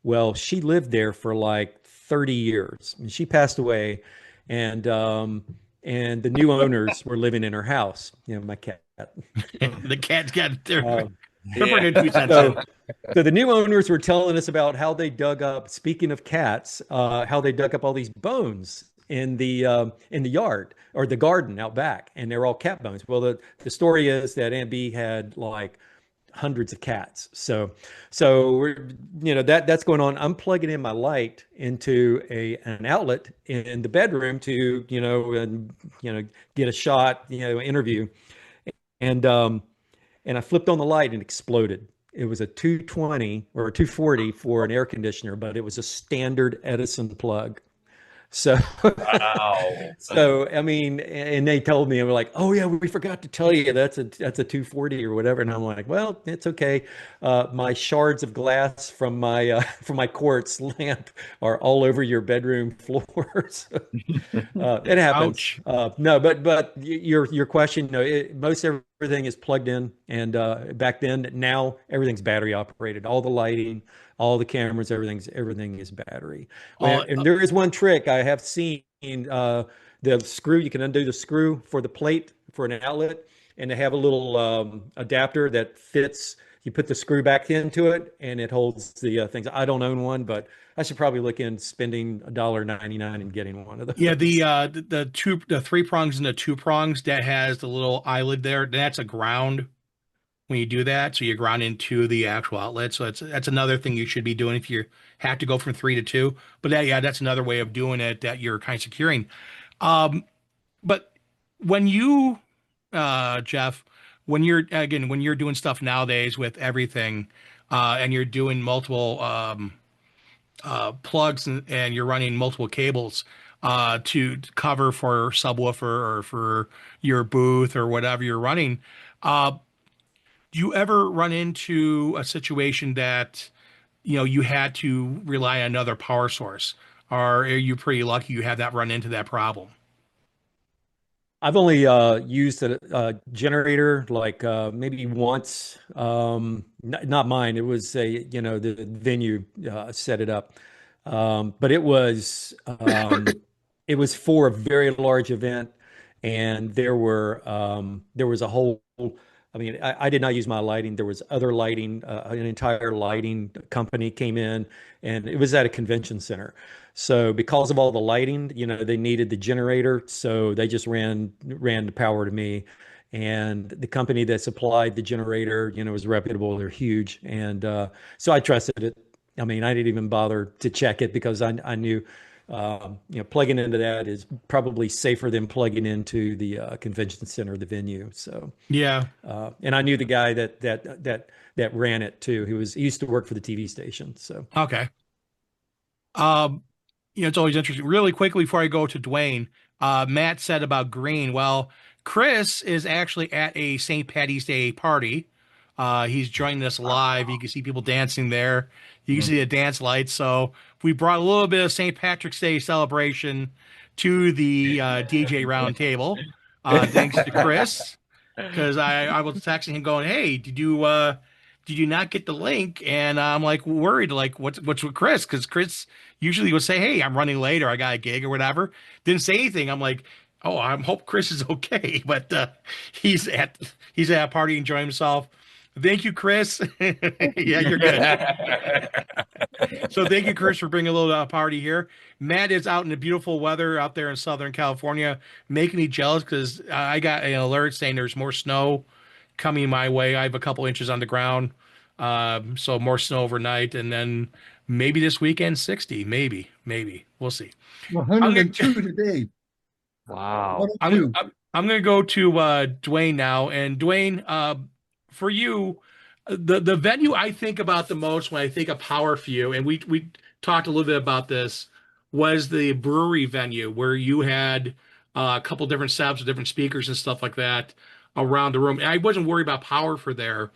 Well, she lived there for like 30 years, and she passed away. and the new owners were living in her house. My cat. The cat's got their Um, putting their 2 cents so, in. so the new owners were telling us about how they dug up. Speaking of cats, how they dug up all these bones in the yard or the garden out back, and they're all cat bones. Well, the story is that Aunt B had like hundreds of cats. So we're, that's going on. I'm plugging in my light into an outlet in the bedroom to, get a shot, interview. And I flipped on the light and exploded. It was a 220 or a 240 for an air conditioner, but it was a standard Edison plug. So, Wow. so I mean, and they told me, and we're like, oh yeah, we forgot to tell you that's a 240 or whatever. And I'm like, well, it's okay. My shards of glass from my quartz lamp are all over your bedroom floors. It happens. No, but your question, most everything is plugged in, and back then, now everything's battery operated. All the lighting, all the cameras, everything is battery. And there is one trick I have seen. The screw, you can undo the screw for the plate for an outlet, and they have a little adapter that fits. You put the screw back into it, and it holds the things. I don't own one, but I should probably look in spending $1.99 and getting one of those. Yeah, the 3 prongs and the 2 prongs that has the little eyelid there, that's a ground when you do that. So you're ground into the actual outlet. So that's another thing you should be doing if you have to go from 3 to 2. But that's another way of doing it that you're kind of securing. But when you, Jeff, when you're doing stuff nowadays with everything, and you're doing multiple plugs and you're running multiple cables to cover for subwoofer or for your booth or whatever you're running, do you ever run into a situation that you had to rely on another power source, or are you pretty lucky you have that run into that problem? I've only used a generator like maybe once. Not mine. It was the venue set it up, but it was for a very large event, and there was a whole. I mean, I did not use my lighting. There was other lighting. An entire lighting company came in, and it was at a convention center. So because of all the lighting, they needed the generator. So they just ran the power to me. And the company that supplied the generator, was reputable. They're huge. And so I trusted it. I mean, I didn't even bother to check it because I knew, plugging into that is probably safer than plugging into the convention center, the venue. So yeah, and I knew the guy that ran it too. He used to work for the TV station. So okay. It's always interesting. Really quickly before I go to Dwayne, Matt said about green. Well, Chris is actually at a St. Patty's Day party. He's joining us live. You can see people dancing there. You can see the dance lights. So we brought a little bit of St. Patrick's Day celebration to the DJ round table. Thanks to Chris, because I was texting him going, "Hey, did you not get the link?" And I'm like worried, like what's with Chris? Because Chris usually would say, "Hey, I'm running late, or I got a gig, or whatever." Didn't say anything. I'm like, "Oh, I hope Chris is okay." But he's at a party enjoying himself. Thank you, Chris. Yeah, you're good. So thank you, Chris, for bringing a little party here. Matt is out in the beautiful weather out there in Southern California, making me jealous because I got an alert saying there's more snow coming my way. I have a couple inches on the ground, so more snow overnight, and then maybe this weekend 60, maybe we'll see. 102 today. Wow. I'm gonna go to Dwayne now, and Dwayne, for you, the venue I think about the most when I think of power for you, and we talked a little bit about this, was the brewery venue where you had a couple different setups with different speakers and stuff like that around the room. And I wasn't worried about power for there,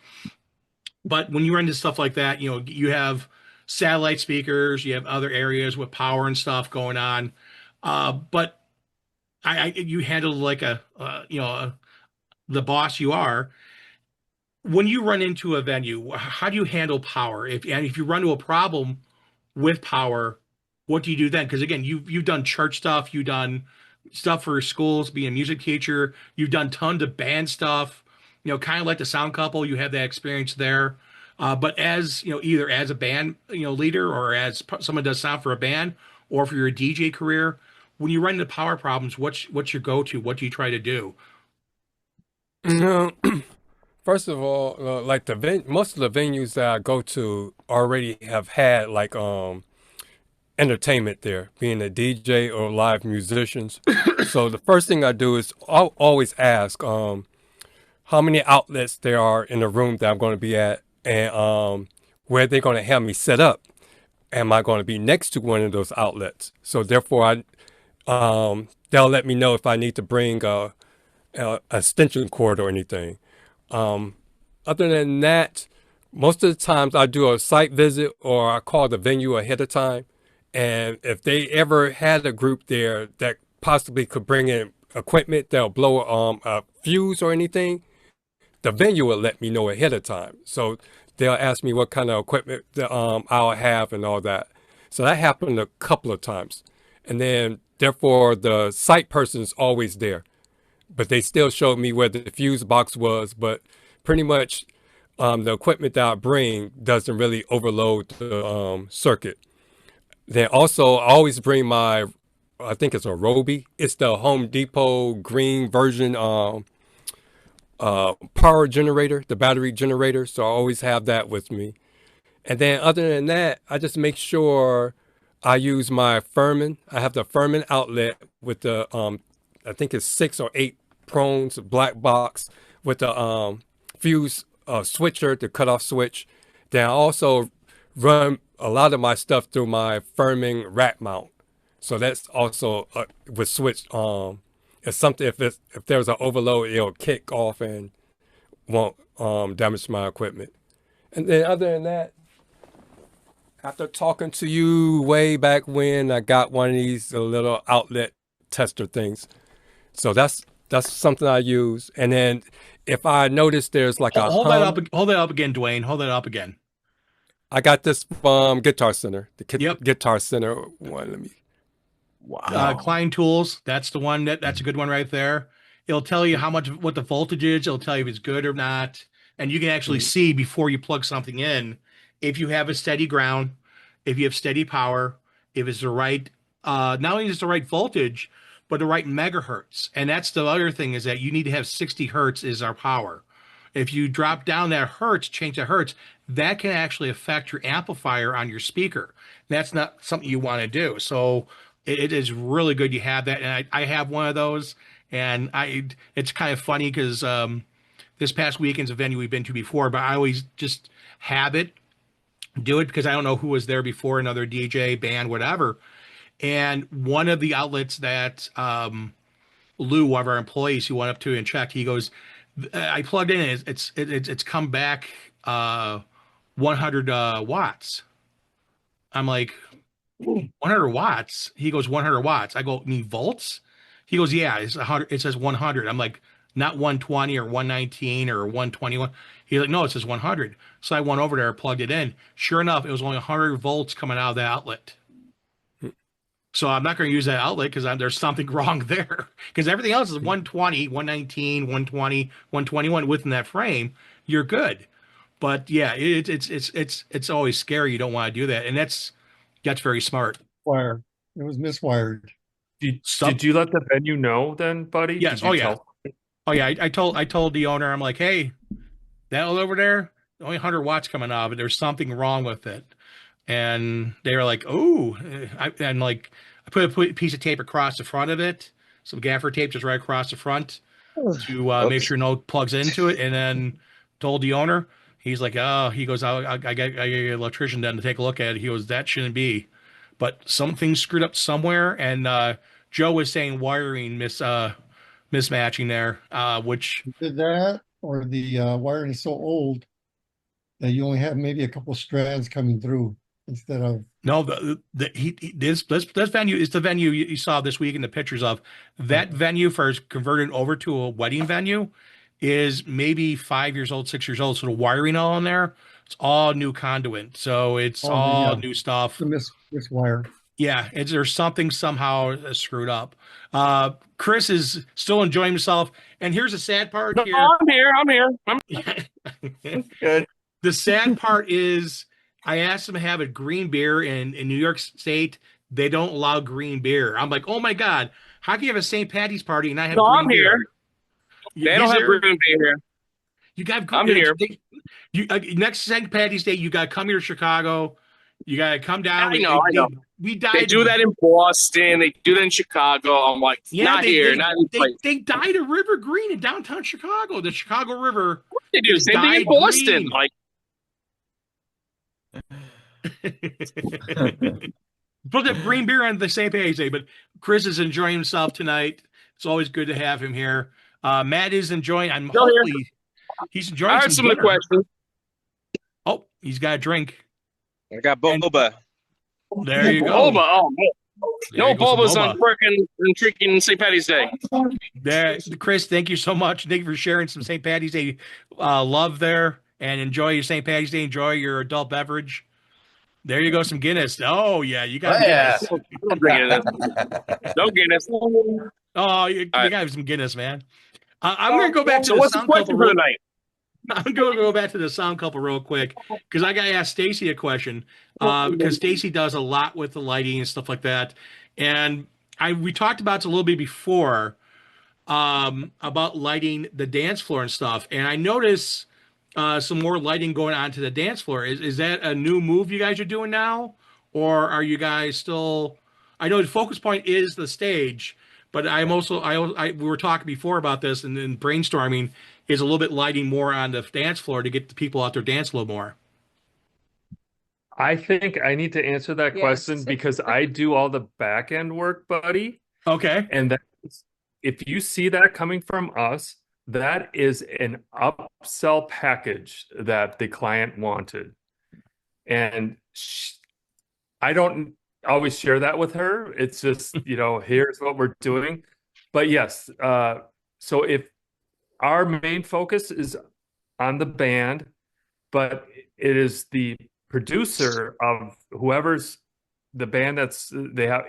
but when you run into stuff like that, you have satellite speakers, you have other areas with power and stuff going on, but you handled like the boss you are. When you run into a venue, how do you handle power? If you run into a problem with power, what do you do then? Because again, you've done church stuff, you've done stuff for schools, being a music teacher. You've done tons of band stuff, kind of like the Sound Couple. You have that experience there. But as, either as a band, leader or as someone does sound for a band or for your DJ career, when you run into power problems, what's your go-to? What do you try to do? No, first of all, like most of the venues that I go to already have had like entertainment there, being a DJ or live musicians. So the first thing I do is I'll always ask how many outlets there are in the room that I'm going to be at, and where they're going to have me set up. Am I going to be next to one of those outlets? So therefore, they'll let me know if I need to bring a extension cord or anything. Other than that, most of the times I do a site visit or I call the venue ahead of time. And if they ever had a group there that possibly could bring in equipment that'll blow a fuse or anything, the venue will let me know ahead of time. So they'll ask me what kind of equipment that, I'll have and all that. So that happened a couple of times. And then therefore the site person's always there. But they still showed me where the fuse box was, but pretty much the equipment that I bring doesn't really overload the circuit. Then also, I always bring I think it's a Roby. It's the Home Depot green version power generator, the battery generator. So I always have that with me. And then other than that, I just make sure I use my Furman. I have the Furman outlet with the, I think it's 6 or 8 prongs, black box with the fuse switcher, the cutoff switch. Then I also run a lot of my stuff through my Furman rack mount. So that's also with switch. It's something, if there's an overload, it'll kick off and won't damage my equipment. And then other than that, after talking to you way back when, I got one of these little outlet tester things. So that's something I use. And then if I notice there's like hold that up again, Dwayne. Hold that up again. I got this from Guitar Center, the Yep. Guitar Center one. Let me. Wow. Klein Tools. That's the one. That's a good one right there. It'll tell you what the voltage is. It'll tell you if it's good or not. And you can actually see before you plug something in, if you have a steady ground, if you have steady power, if it's the right, not only is it the right voltage, but the right megahertz. And that's the other thing, is that you need to have 60 hertz is our power. If you drop down that hertz, change the hertz, that can actually affect your amplifier on your speaker. That's not something you want to do. So it is really good you have that. And I have one of those. And it's kind of funny because this past weekend's a venue we've been to before, but I always just have it, do it, because I don't know who was there before, another DJ, band, whatever. And one of the outlets that Lou, one of our employees who went up to and checked, he goes, I plugged in, it's come back 100 watts. I'm like, 100 watts? He goes, 100 watts. I go, you mean volts? He goes, yeah, it's 100. It says 100. I'm like, not 120 or 119 or 121. He's like, no, it says 100. So I went over there, plugged it in. Sure enough, it was only 100 volts coming out of the outlet. So I'm not going to use that outlet because there's something wrong there. Because everything else is 120, 119, 120, 121 within that frame. You're good. But yeah, it's always scary. You don't want to do that, and that's very smart. Wire. It was miswired. Did you let the venue know then, buddy? Yes. Did you tell- Oh yeah. I told the owner, I'm like, hey, that over there, only 100 watts coming out of it. There's something wrong with it. And they were like, oh, I put a piece of tape across the front of it, some gaffer tape just right across the front to make sure no plugs into it, and then told the owner. He's like, oh, he goes, I got an electrician then to take a look at it. He goes, that shouldn't be, but something screwed up somewhere. And Joe was saying wiring mismatching there, which Did that, or the wiring is so old that you only have maybe a couple strands coming through instead of. no, this venue is the venue you saw this week in the pictures of. That venue first converted over to a wedding venue is maybe 5 years old, 6 years old. So the wiring all in there, it's all new conduit. So it's all new stuff. The miswire. Yeah, there's something somehow screwed up. Chris is still enjoying himself, and here's the sad part No, here. I'm here. I'm here. Good. The sad part is, I asked them to have a green beer in New York State. They don't allow green beer. I'm like, oh my God, how can you have a St. Patty's party and not have No, green I'm beer? here. They don't He's have there. green beer here. You got I'm here. next St. Patty's Day. You got to come here to Chicago. You got to come down. I know. We They died. do that in Boston. They do that in Chicago. I'm like, Yeah, not here. Not in this place. they dyed a river green in downtown Chicago. The Chicago River. They do. is Same thing in dyed Boston. green. Like, Put that green beer on the St. Patty's Day, but Chris is enjoying himself tonight. It's always good to have him here. Matt is enjoying. I'm Still here. hopefully he's enjoying I heard some of the dinner. questions. Oh, he's got a drink. I got boba. There you go. Boba. Oh, man. There No you go, some Bobas boba. on freaking St. Patty's Day. There, Chris, thank you so much. Thank you for sharing some St. Patty's Day love there, and enjoy your St. Patty's Day. Enjoy your adult beverage. There you go, some Guinness. Oh yeah, you got Guinness. Don't bring it in. No Guinness. Oh, you All right. got some Guinness, man. I'm going to go back to So the what's the sound couple. question for tonight? I'm going to go back to the sound couple real quick because I got to ask Stacy a question because Stacy does a lot with the lighting and stuff like that, and we talked about this a little bit before about lighting the dance floor and stuff, and I notice some more lighting going on to the dance floor. Is that a new move you guys are doing now, or are you guys still? I know the focus point is the stage, but I'm also we were talking before about this and then brainstorming is a little bit lighting more on the dance floor to get the people out there dance a little more. I think I need to answer that Yes. question because I do all the back end work, buddy. Okay. And if you see that coming from us, that is an upsell package that the client wanted. And I don't always share that with her. It's just, here's what we're doing. But yes, so if our main focus is on the band, but it is the producer of whoever's the band they have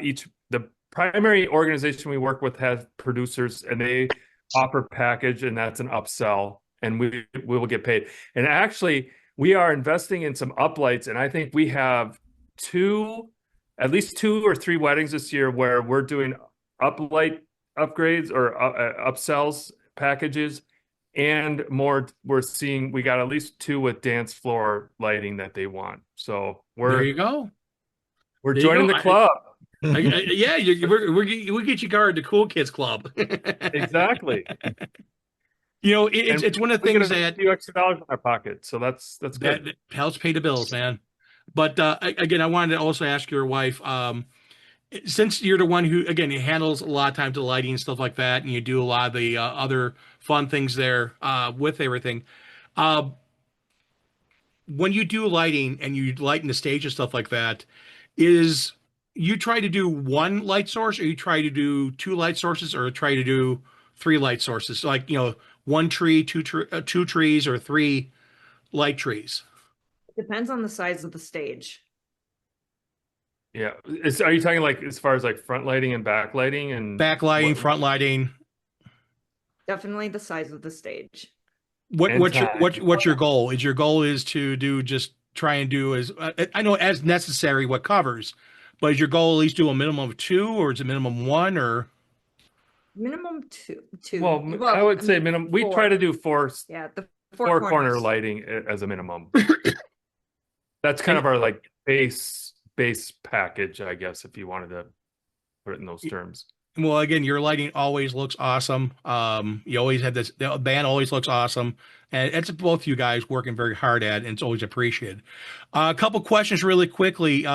the primary organization we work with has producers and they offer package and that's an upsell and we will get paid. And actually we are investing in some uplights and I think we have at least 2 or 3 weddings this year where we're doing uplight upgrades or upsells packages and more. We got at least 2 with dance floor lighting that they want. So there you go. We're joining the club. Yeah, we get you guarded the cool kids club. Exactly. It's one of the things that a few extra dollars in our pocket. So that's good. That helps pay the bills, man. But again, I wanted to also ask your wife, since you're the one who, again, handles a lot of times the lighting and stuff like that, and you do a lot of the other fun things there with everything. When you do lighting and you lighten the stage and stuff like that, is you try to do 1 light source, or you try to do 2 light sources, or try to do 3 light sources? Like 1 tree, 2 trees, or 3 light trees. Depends on the size of the stage. Yeah. Are you talking like as far as like front lighting and back lighting and backlighting, front lighting? Definitely the size of the stage. What's your goal? Your goal is to do just try and do as I know as necessary what covers, but is your goal at least do a minimum of 2 or is it minimum 1 or minimum 2? Well, I would say minimum. 4. We try to do 4. Yeah, the 4 4 corner lighting as a minimum. That's kind of our like base package, I guess, if you wanted to put it in those terms. Well, again, your lighting always looks awesome. You always have this. The band always looks awesome, and it's both you guys working very hard at, and it's always appreciated. A couple questions really quickly.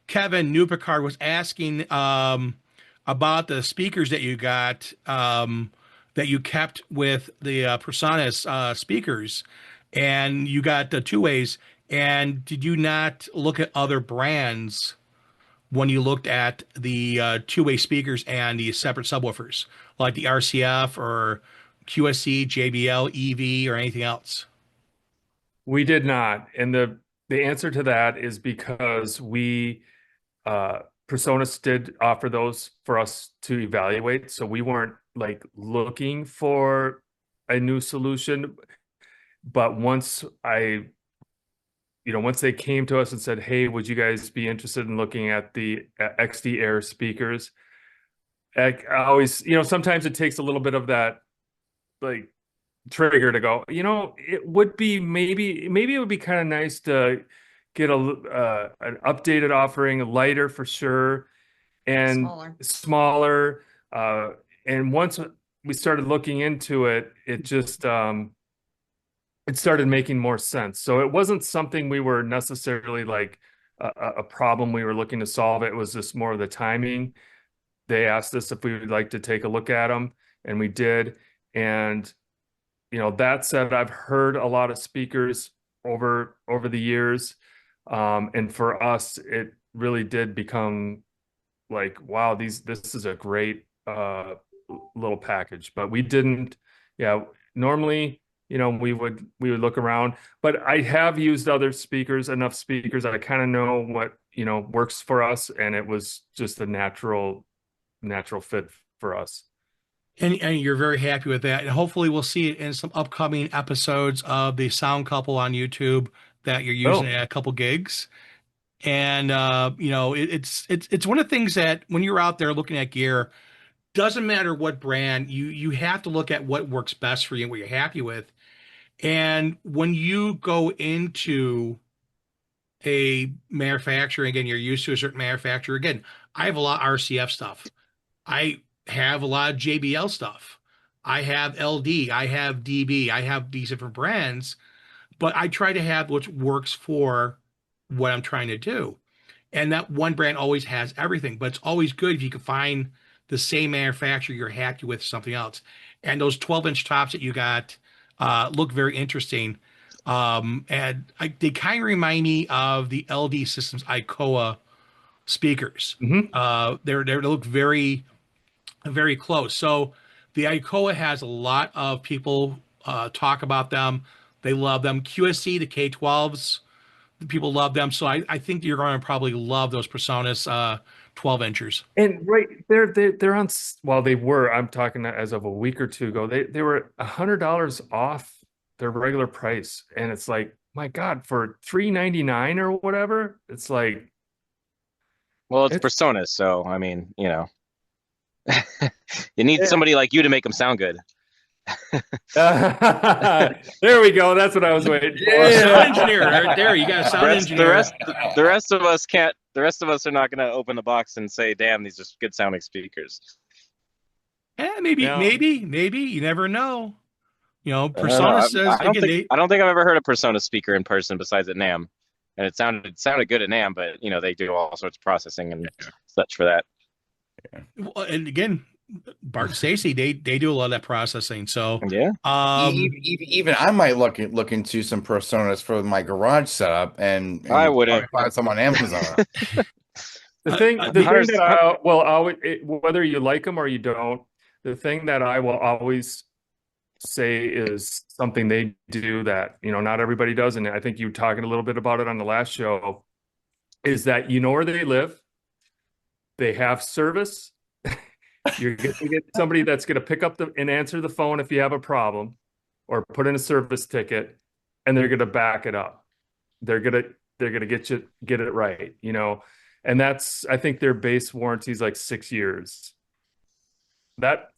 Kevin New Picard was asking about the speakers that you got that you kept with the PreSonus speakers, and you got the 2-ways. And did you not look at other brands when you looked at the 2-way speakers and the separate subwoofers, like the RCF or QSC, JBL, EV, or anything else? We did not. And the answer to that is because we PreSonus did offer those for us to evaluate, so we weren't like looking for a new solution. But once they came to us and said, "Hey, would you guys be interested in looking at the XD Air speakers?" I always, sometimes it takes a little bit of that, like, trigger to go, it would be maybe it would be kind of nice to get an updated offering, lighter for sure, and smaller. And once we started looking into it, it just it started making more sense. So it wasn't something we were necessarily like a problem we were looking to solve. It was just more of the timing. They asked us if we would like to take a look at them, and we did. And that said, I've heard a lot of speakers over the years, and for us, it really did become like, wow, this is a great little package. But we didn't, normally, we would look around, but I have used enough speakers that I kind of know what works for us, and it was just a natural fit for us. And you're very happy with that. And hopefully we'll see it in some upcoming episodes of the Sound Couple on YouTube that you're using at a couple gigs. And, it's one of the things that when you're out there looking at gear, doesn't matter what brand, you have to look at what works best for you and what you're happy with. And when you go into a manufacturer, again, you're used to a certain manufacturer. Again, I have a lot of RCF stuff. I have a lot of JBL stuff. I have LD, I have DB, I have these different brands, but I try to have what works for what I'm trying to do. And that one brand always has everything, but it's always good if you can find the same manufacturer you're happy with something else. And those 12-inch tops that you got look very interesting. And they kind of remind me of the LD Systems ICOA speakers. Mm-hmm. They look very, very close. So the ICOA has a lot of people talk about them. They love them. QSC, the K12s, people love them. So I think you're going to probably love those PreSonus 12 inchers. And right, they're on. Well, they were. I'm talking as of a week or two ago. They were $100 off their regular price, and it's like, my God, for $399 or whatever. It's like, well, it's PreSonus, so I mean, you need somebody like you to make them sound good. There we go. That's what I was waiting for. Sound engineer right there. You got a sound engineer. The rest of us can't. The rest of us are not going to open the box and say, "Damn, these are good sounding speakers." Yeah, maybe. You never know. PreSonus says I don't think I've ever heard a PreSonus speaker in person besides at NAMM, and it sounded good at NAMM, but they do all sorts of processing and such for that. Well, and again, Bart and Stacy, they do a lot of that processing. So yeah, even I might look into some PreSonus for my garage setup, and I wouldn't find some on Amazon. The thing that I will always, whether you like them or you don't, the thing that I will always say is something they do that not everybody does, and I think you were talking a little bit about it on the last show, is that where they live, they have service. You're going to get somebody that's going to pick up and answer the phone if you have a problem, or put in a service ticket, and they're going to back it up. They're going to get it right, and that's, I think their base warranty is like 6 years. That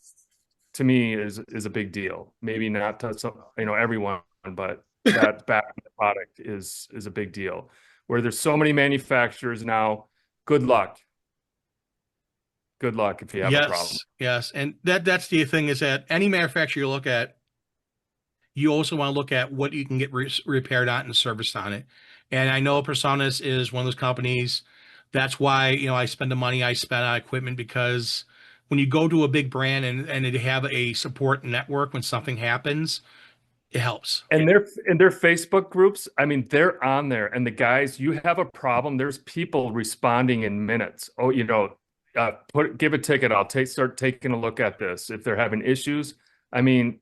to me is a big deal. Maybe not to everyone, but that back product is a big deal. Where there's so many manufacturers now, good luck if you have a problem. Yes, and that's the thing, is that any manufacturer you look at, you also want to look at what you can get repaired on and serviced on it. And I know PreSonus is one of those companies. That's why I spend the money I spend on equipment, because when you go to a big brand and they have a support network when something happens, it helps. And their Facebook groups, I mean, they're on there, and the guys, you have a problem, there's people responding in minutes. Oh, give a ticket. I'll start taking a look at this. If they're having issues, I mean,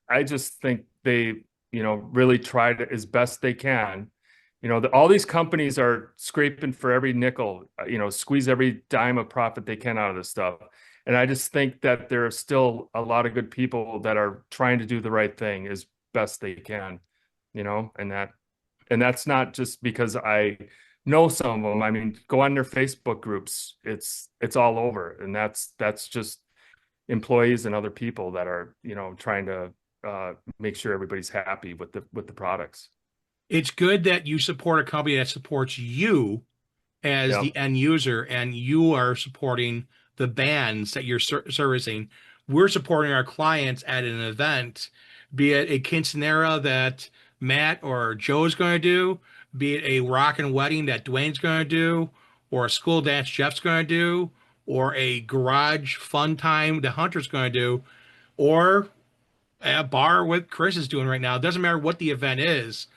I just think they, really try to, as best they can, You know, all these companies are scraping for every nickel, squeeze every dime of profit they can out of this stuff. And I just think that there are still a lot of good people that are trying to do the right thing as best they can, and that's not just because I know some of them. I mean, go on their Facebook groups. It's all over. And that's just employees and other people that are, trying to make sure everybody's happy with the products. It's good that you support a company that supports you as Yep. the end user, and you are supporting the bands that you're servicing. We're supporting our clients at an event, be it a quinceanera that Matt or Joe's going to do, be it a rockin' wedding that Dwayne's going to do, or a school dance Jeff's going to do, or a garage fun time that Hunter's going to do, or a bar with Chris is doing right now. It doesn't matter what the event is.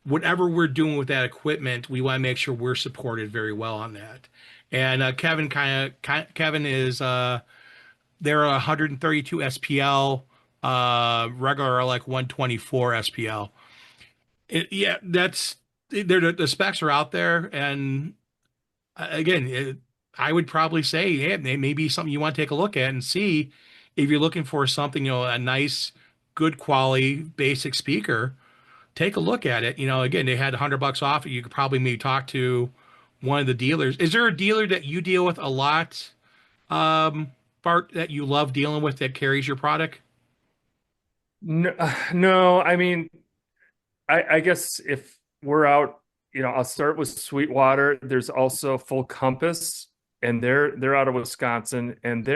Whatever we're doing with that equipment, we want to make sure we're supported very well on that. And Kevin is they're 132 SPL, regular are like 124 SPL. The specs are out there, and again, I would probably say, yeah, it may be something you want to take a look at and see if you're looking for something, a nice, good quality, basic speaker. Take a look at it. Again, they had $100 off. You could probably maybe talk to one of the dealers. Is there a dealer that you deal with a lot, Bart, that you love dealing with that carries your product? No, I mean, I guess if we're out, I'll start with Sweetwater. There's also Full Compass, and they're out of Wisconsin, and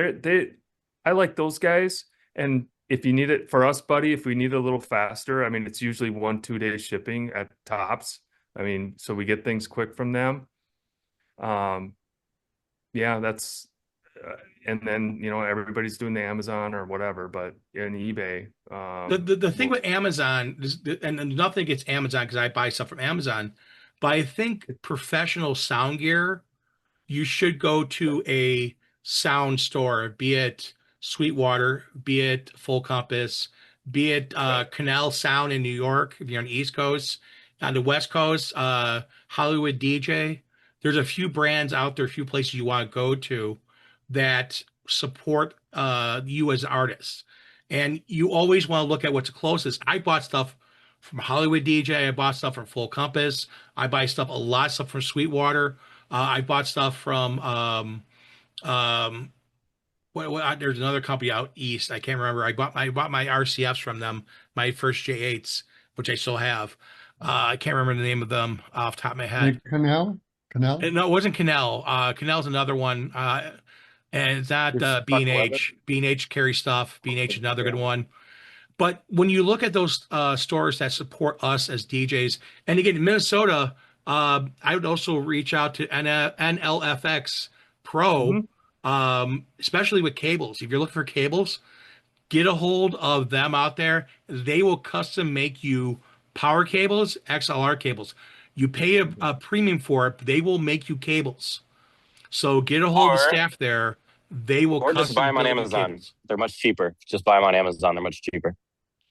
I like those guys. And if you need it for us, buddy, if we need it a little faster, I mean, it's usually 1-2 day shipping at tops. I mean, so we get things quick from them. Yeah, that's, and then, everybody's doing the Amazon or whatever, but in eBay. The thing with Amazon, and nothing against Amazon because I buy stuff from Amazon, but I think professional sound gear, you should go to a sound store, be it Sweetwater, be it Full Compass, be it Canal Sound in New York, if you're on the East Coast. On the West Coast, Hollywood DJ. There's a few brands out there, a few places you want to go to that support you as an artist. And you always want to look at what's the closest. I bought stuff from Hollywood DJ. I bought stuff from Full Compass. I buy a lot of stuff from Sweetwater. I bought stuff from there's another company out east. I can't remember. I bought my RCFs from them, my first J8s, which I still have. I can't remember the name of them off the top of my head. Canal? No, it wasn't Canal. Canal's another one. And it's not B&H. B&H carries stuff. B&H is another good one. But when you look at those stores that support us as DJs, and again, in Minnesota, I would also reach out to NLFX Pro, especially with cables. If you're looking for cables, get a hold of them out there. They will custom make you power cables, XLR cables. You pay a premium for it, but they will make you cables. So get a hold of the staff there. They will Or just buy them on Amazon. Cables. They're much cheaper. Just buy them on Amazon. They're much cheaper.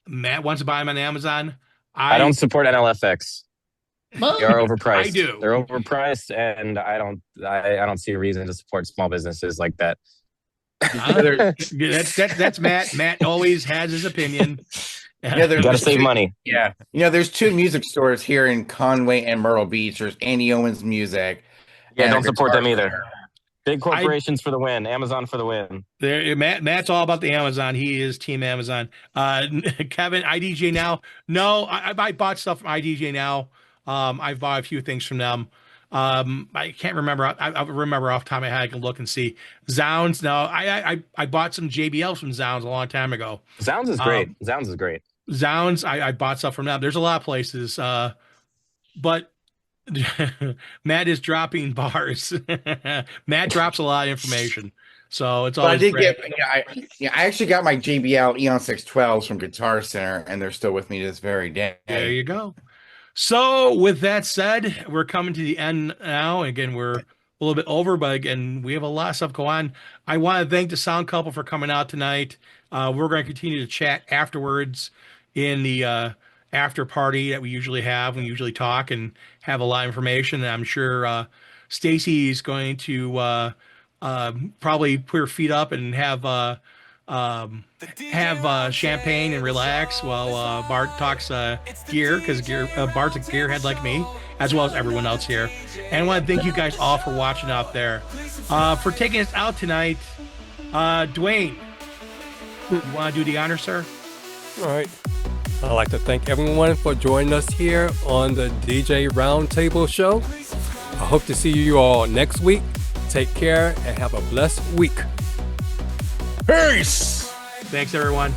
Matt wants to buy them on Amazon. I don't support NLFX. They are overpriced. I do. They're overpriced, and I don't see a reason to support small businesses like that. That's Matt. Matt always has his opinion. Yeah, you gotta save money. Yeah, there's two music stores here in Conway and Myrtle Beach. There's Andy Owens Music. Yeah, don't support them either. Big corporations for the win. Amazon for the win. There, Matt's all about the Amazon. He is Team Amazon. Kevin, IDJ Now. No, I bought stuff from IDJ Now. I've bought a few things from them. I can't remember. I remember off the top of my head. I can look and see. Zounds. No, I bought some JBLs from Zounds a long time ago. Zounds is great. Zounds is great. Zounds. I bought stuff from them. There's a lot of places. But Matt is dropping bars. Matt drops a lot of information, so it's always. I actually got my JBL Eon 612s from Guitar Center, and they're still with me to this very day. There you go. So with that said, we're coming to the end now. Again, we're a little bit over, but again, we have a lot of stuff going on. I want to thank the Sound Couple for coming out tonight. We're going to continue to chat afterwards in the after party that we usually have. We usually talk and have a lot of information. And I'm sure Stacy's going to probably put her feet up and have champagne and relax while Bart talks gear, because Bart's a gearhead like me, as well as everyone else here. And I want to thank you guys all for watching out there, for taking us out tonight. Dwayne, you want to do the honor, sir? All right. I'd like to thank everyone for joining us here on the DJ Roundtable Show. I hope to see you all next week. Take care and have a blessed week. Peace. Thanks, everyone.